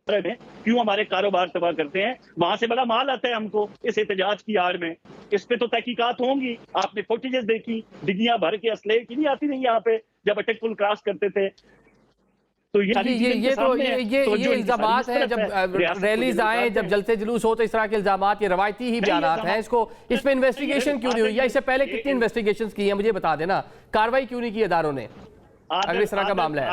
क्यों हमारे कारोबार तबाह करते हैं, वहां से बड़ा माल आता है हमको इस एहतजाज की आड़ में। इस पे तो तहकीकात होंगी, आपने फुटेजेस देखी, डिग्गियां भर के असले की नहीं आती नहीं यहाँ पे जब अटक पुल क्रॉस करते थे। तो ये इल्जामात है, जब रैलीज आए, जब जलते जुलूस हो, तो इस तरह के इल्जामात, ये रवायती ही बयानात हैं, इस पे इन्वेस्टिगेशन क्यों नहीं हुई, या इससे पहले कितनी इन्वेस्टिगेशन की है मुझे बता देना, कार्रवाई क्यों नहीं की अदारों ने अगर इस तरह का मामला है?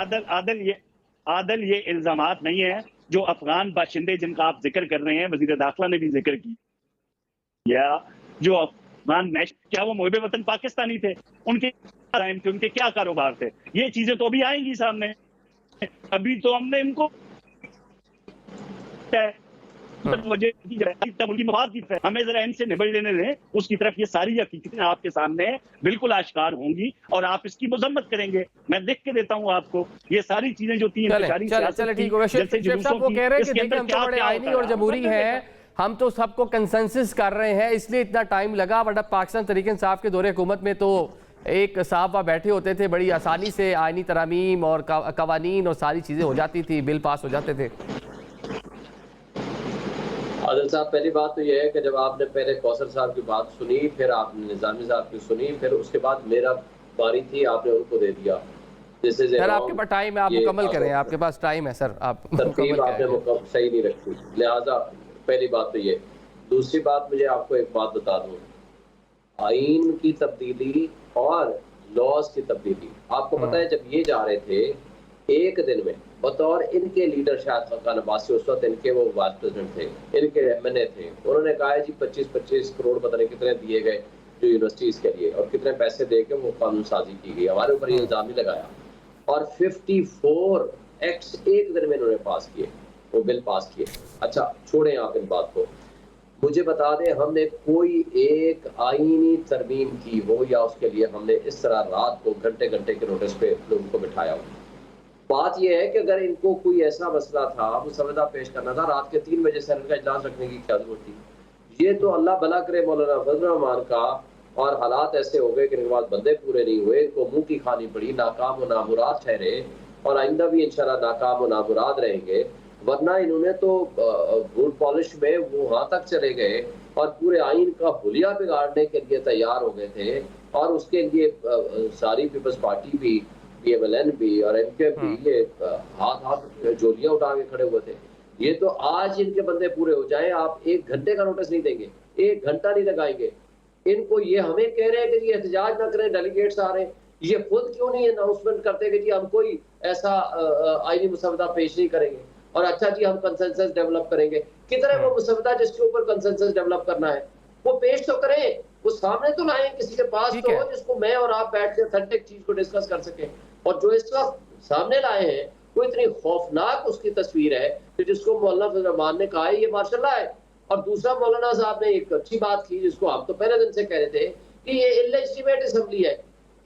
आदल ये इल्जामात नहीं है जो अफगान बाशिंदे जिनका आप जिक्र कर रहे हैं, वजीर दाखिला ने भी जिक्र किया, जो अफगान क्या वो मुहिब वतन पाकिस्तानी थे, उनके क्या कारोबार थे, ये चीजें तो अभी आएंगी सामने। अभी तो हमने इनको हमें जरा इनसे निबड़ लेने दें, उसकी तरफ ये सारी हकीकतें आपके सामने बिल्कुल आश्कार होंगी और आप इसकी मजम्मत करेंगे। मैं लिख के देता हूँ आपको ये सारी चीजें जो थी, और जमहूरी है, हम तो सबको कंसेंसस कर रहे हैं, इसलिए इतना टाइम लगा, वरना पाकिस्तान तहरीक इंसाफ के दौरे हुकूमत में तो एक साहब वहाँ बैठे होते थे, बड़ी आसानी से आईनी तरामीम और कवानीन और सारी चीज़ें हो जाती थी, बिल पास हो जाते थे। आदिल साहब, पहली बात तो यह है कि जब आपने पहले कौसर साहब की बात सुनी, फिर आपने निजामी साहब की सुनी, फिर उसके बाद मेरा बारी थी, आपने उनको दे दिया। सर आपके पास टाइम है, आप मुकम्मल करें, आपके पास टाइम है सर, आप तरतीब आपने सही नहीं रखी, लिहाजा पहली बात तो ये। दूसरी बात, मुझे आपको एक बात बता दूं, आईन की तब्दीली और लॉज की तब्दीली, आपको पता है जब ये जा रहे थे एक दिन में, बतौर इनके लीडर शायद खान अब्बासी उस वक्त इनके वो वाइस प्रेसिडेंट थे, इनके एमएनए थे, उन्होंने कहा जी 25-25 करोड़ पता नहीं कितने दिए गए जो यूनिवर्सिटीज के लिए, और कितने पैसे दे के वो कानून साजी की गई, हमारे ऊपर ये इल्जाम ही लगाया, और 54 एक्ट्स एक दिन में इन्होंने पास किए, वो बिल पास किए। अच्छा छोड़ें आप इन बात को, मुझे बता दें हमने कोई एक आईनी तरमीम की हो या उसके लिए हमने इस तरह रात को घंटे घंटे के नोटिस पे लोगों को बिठाया हो। बात यह है कि अगर इनको कोई ऐसा मसला था, मुसवदा पेश करना था, रात के 3 बजे से इनका इजलास रखने की क्या जरूरत थी? ये तो अल्लाह भला करे मौलाना फजल रहमान का, और हालात ऐसे हो गए कि इनके बाद बंदे पूरे नहीं हुए, इनको मुंह की खानी पड़ी, नाकाम व नामुराद ठहरे और आइंदा भी इंशाल्लाह नाकाम व नामुराद रहेंगे। वरना इन्होंने तो बूट पॉलिश में वो वहां तक चले गए और पूरे आइन का हुलिया बिगाड़ने के लिए तैयार हो गए थे, और उसके लिए सारी पीपल्स पार्टी भी, PMLN भी और MK भी ये हाथ हाथ जोलियां उठा के खड़े हुए थे। ये तो आज इनके बंदे पूरे हो जाए, आप 1 घंटे का नोटिस नहीं देंगे, 1 घंटा नहीं लगाएंगे। इनको ये हमें कह रहे हैं कि ये एहतजाज ना करें, डेलीगेट्स आ रहे हैं, ये खुद क्यों नहीं अनाउंसमेंट करते कि जी हम कोई ऐसा आईनी मुसवदा पेश नहीं करेंगे और अच्छा जी हम कंसेंसस डेवलप करेंगे। किधर है वो मुसवदा जिसके ऊपर कंसेंसस डेवलप करना है? वो पेश तो करें, वो सामने तो लाएं, किसी के पास तो हो जिसको मैं और आप बैठ के ऑथेंटिक चीज को डिस्कस कर सकें। और जो इस वक्त सामने लाए हैं वो इतनी खौफनाक उसकी तस्वीर है कि जिसको मौलाना फजल रहमान ने कहा है ये माशाल्लाह है। और दूसरा मौलाना साहब ने एक अच्छी बात की जिसको आप तो पहले दिन से कह रहे थे कि ये इलेजिटिमेट असेंबली है,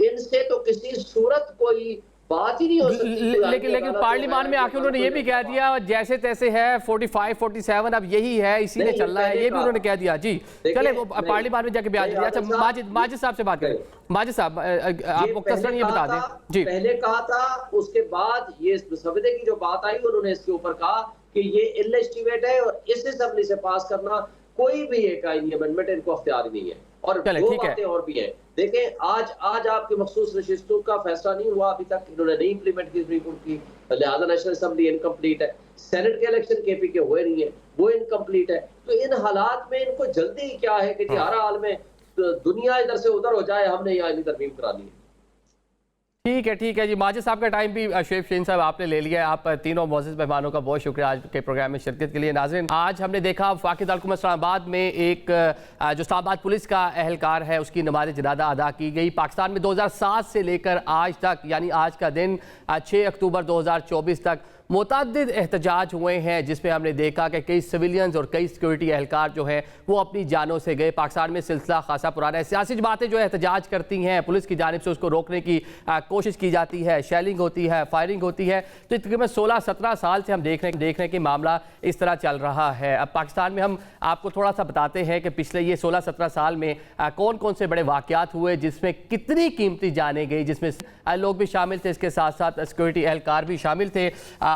इनसे तो किसी सूरत कोई बात ही नहीं हो सकती। लेकिन पार्लियामेंट में आके उन्होंने ये भी कह दिया जैसे तैसे है 45, 47 अब यही है, इसी ने चल रहा है, ये भी उन्होंने कह दिया। जी चले वो पार्लियामेंट में जाके बयान दिया। अच्छा माजिद साहब से बात करें। माजिद साहब आप मुख्तसरन ये बता दें। जी पहले कहा था, उसके बाद ये मुसवदे की जो बात आई उन्होंने इसके ऊपर कहा कि ये इलेजिटिमेट है और इस असेंबली से पास करना कोई भी एक आईनी अमेंडमेंट इनको अख्तियार नहीं है। और दो बातें और भी हैं, देखें आज आपके मखसूस नशिस्तों का फैसला नहीं हुआ अभी तक, इन्होंने नहीं इंप्लीमेंट की सुप्रीम कोर्ट की, लिहाजा नेशनल असेंबली इनकम्प्लीट है। सेनेट के इलेक्शन KP के हुए नहीं है, वो इनकम्प्लीट है। तो इन हालात में इनको जल्दी क्या है कि हर हाल में दुनिया इधर से उधर हो जाए, हमने यहाँ आईनी तरमीम करानी है। ठीक है जी। माजिद साहब का टाइम भी शुएब शहीन साहब आपने ले लिया है। आप तीनों मोअज़्ज़िज़ मेहमानों का बहुत शुक्रिया आज के प्रोग्राम में शिरकत के लिए। नाज़रीन आज हमने देखा वफ़ाक़ी हुकूमत इस्लामाबाद में एक जो इस्लामाबाद पुलिस का एहलकार है उसकी नमाज़ जनाज़ा अदा की गई। पाकिस्तान में 2007 से लेकर आज तक यानी आज का दिन 6 अक्टूबर 2024 तक मुतअद्दिद एहतजाज हुए हैं जिसमें हमने देखा कि कई सिविलियंस और कई सिक्योरिटी एहलकार जो हैं वो अपनी जानों से गए। पाकिस्तान में सिलसिला खासा पुराना है, सियासी जमातें जो एहतजाज करती हैं पुलिस की जानिब से उसको रोकने की कोशिश की जाती है, शेलिंग होती है, फायरिंग होती है। तो तकरीबन 16-17 साल से हम देख रहे हैं कि मामला इस तरह चल रहा है। अब पाकिस्तान में हम आपको थोड़ा सा बताते हैं कि पिछले ये 16-17 साल में कौन कौन से बड़े वाक़यात हुए जिसमें कितनी कीमती जाने गई, जिसमें लोग भी शामिल थे, इसके साथ साथ सिक्योरिटी एहलकार भी शामिल थे।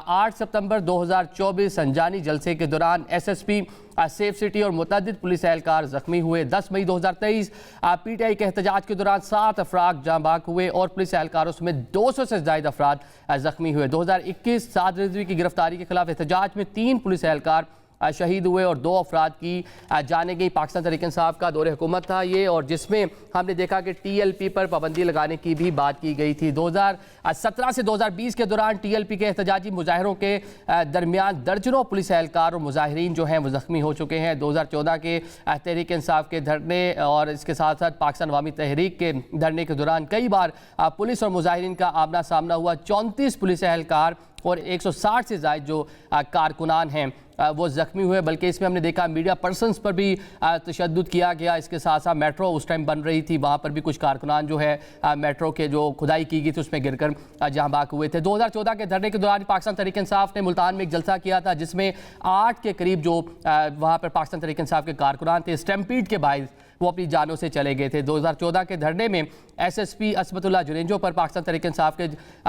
8 सितंबर 2024 संजानी जलसे के दौरान SSP सेफ सिटी और मुतअद्दिद पुलिस एहलकार जख्मी हुए। 10 मई 2023 PTI के एहतजाज के दौरान 7 अफराद जाँ बाग हुए और पुलिस एहलकारों समेत 200 से ज़ायद अफराद जख्मी हुए। 2021 साद रिजवी की गिरफ्तारी के खिलाफ एहतजाज में 3 पुलिस एहलकार शहीद हुए और 2 अफराद की जाने गई। पाकिस्तान तहरीक इंसाफ का दौरे हुकूमत था ये, और जिसमें हमने देखा कि TLP पर पाबंदी लगाने की भी बात की गई थी। 2017 से 2020 के दौरान TLP के एहतजाजी मुजाहरों के दरमियान दर्जनों पुलिस एहलकार और मुजाहिरीन जो हैं वो ज़ख्मी हो चुके हैं। 2014 के तहरीक इंसाफ के धरने और इसके साथ साथ पाकिस्तान अवामी तहरीक के धरने के दौरान कई बार पुलिस और मुजाहिरीन का आमना सामना हुआ। 34 पुलिस एहलकार और 160 से ज़ायद जो कारकुनान हैं वो ज़ख्मी हुए। बल्कि इसमें हमने देखा मीडिया पर्सनस पर भी तशद्दुद किया गया। इसके साथ साथ मेट्रो उस टाइम बन रही थी, वहाँ पर भी कुछ कारकुनान जो है मेट्रो के जो खुदाई की गई थी उसमें गिरकर जहाँ बाक हुए थे। 2014 के धरने के दौरान पाकिस्तान तहरीक इंसाफ ने मुल्तान में एक जलसा किया था जिसमें 8 के करीब जो वहाँ पर पाकिस्तान तहरीक इंसाफ के कारकुनान थे स्टैम्पीड के बायस वो अपनी जानों से चले गए थे। 2014 के धरने में SSP असमतुल्लाह जुनेजो पर पाकिस्तान तहरीक इंसाफ के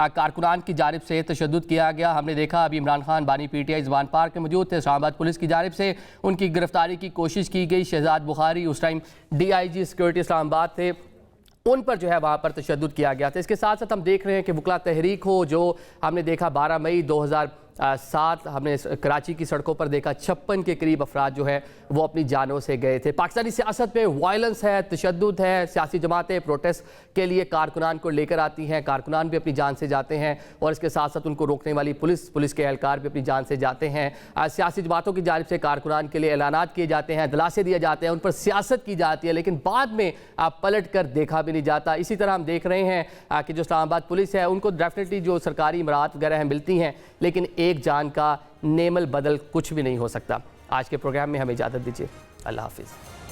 कारकुनान की जानिब से तशद्दुद किया गया। हमने देखा अभी इमरान खान बानी PTI ज़बान पार्क में मौजूद थे, इस्लामाबाद पुलिस की जानिब से उनकी गिरफ्तारी की कोशिश की गई। शहजाद बुखारी उस टाइम DIG सिक्योरिटी इस्लामाबाद थे, उन पर जो है वहाँ पर तशद्दुद किया गया था। इसके साथ साथ हम देख रहे हैं कि वकला तहरीक हो जो हमने देखा 12 मई 2007 हमने कराची की सड़कों पर देखा 56 के करीब अफराद जो है वो अपनी जानों से गए थे। पाकिस्तानी सियासत में वायलेंस है, तशद्दुद है, सियासी जमातें प्रोटेस्ट के लिए कारकुनान को लेकर आती हैं, कारकुनान भी अपनी जान से जाते हैं और इसके साथ साथ उनको रोकने वाली पुलिस के एहलकार भी अपनी जान से जाते हैं। सियासी जमातों की जानिब से कारकुनान के लिए ऐलानात किए जाते हैं, दिलासे दिए जाते हैं, उन पर सियासत की जाती है, लेकिन बाद में पलट कर देखा भी नहीं जाता। इसी तरह हम देख रहे हैं कि जो इस्लामाबाद पुलिस है उनको डेफिनेटली जो सरकारी इमारत वगैरह हैं मिलती हैं, लेकिन एक जान का नेमल बदल कुछ भी नहीं हो सकता। आज के प्रोग्राम में हमें इजाज़त दीजिए। अल्लाह हाफिज़।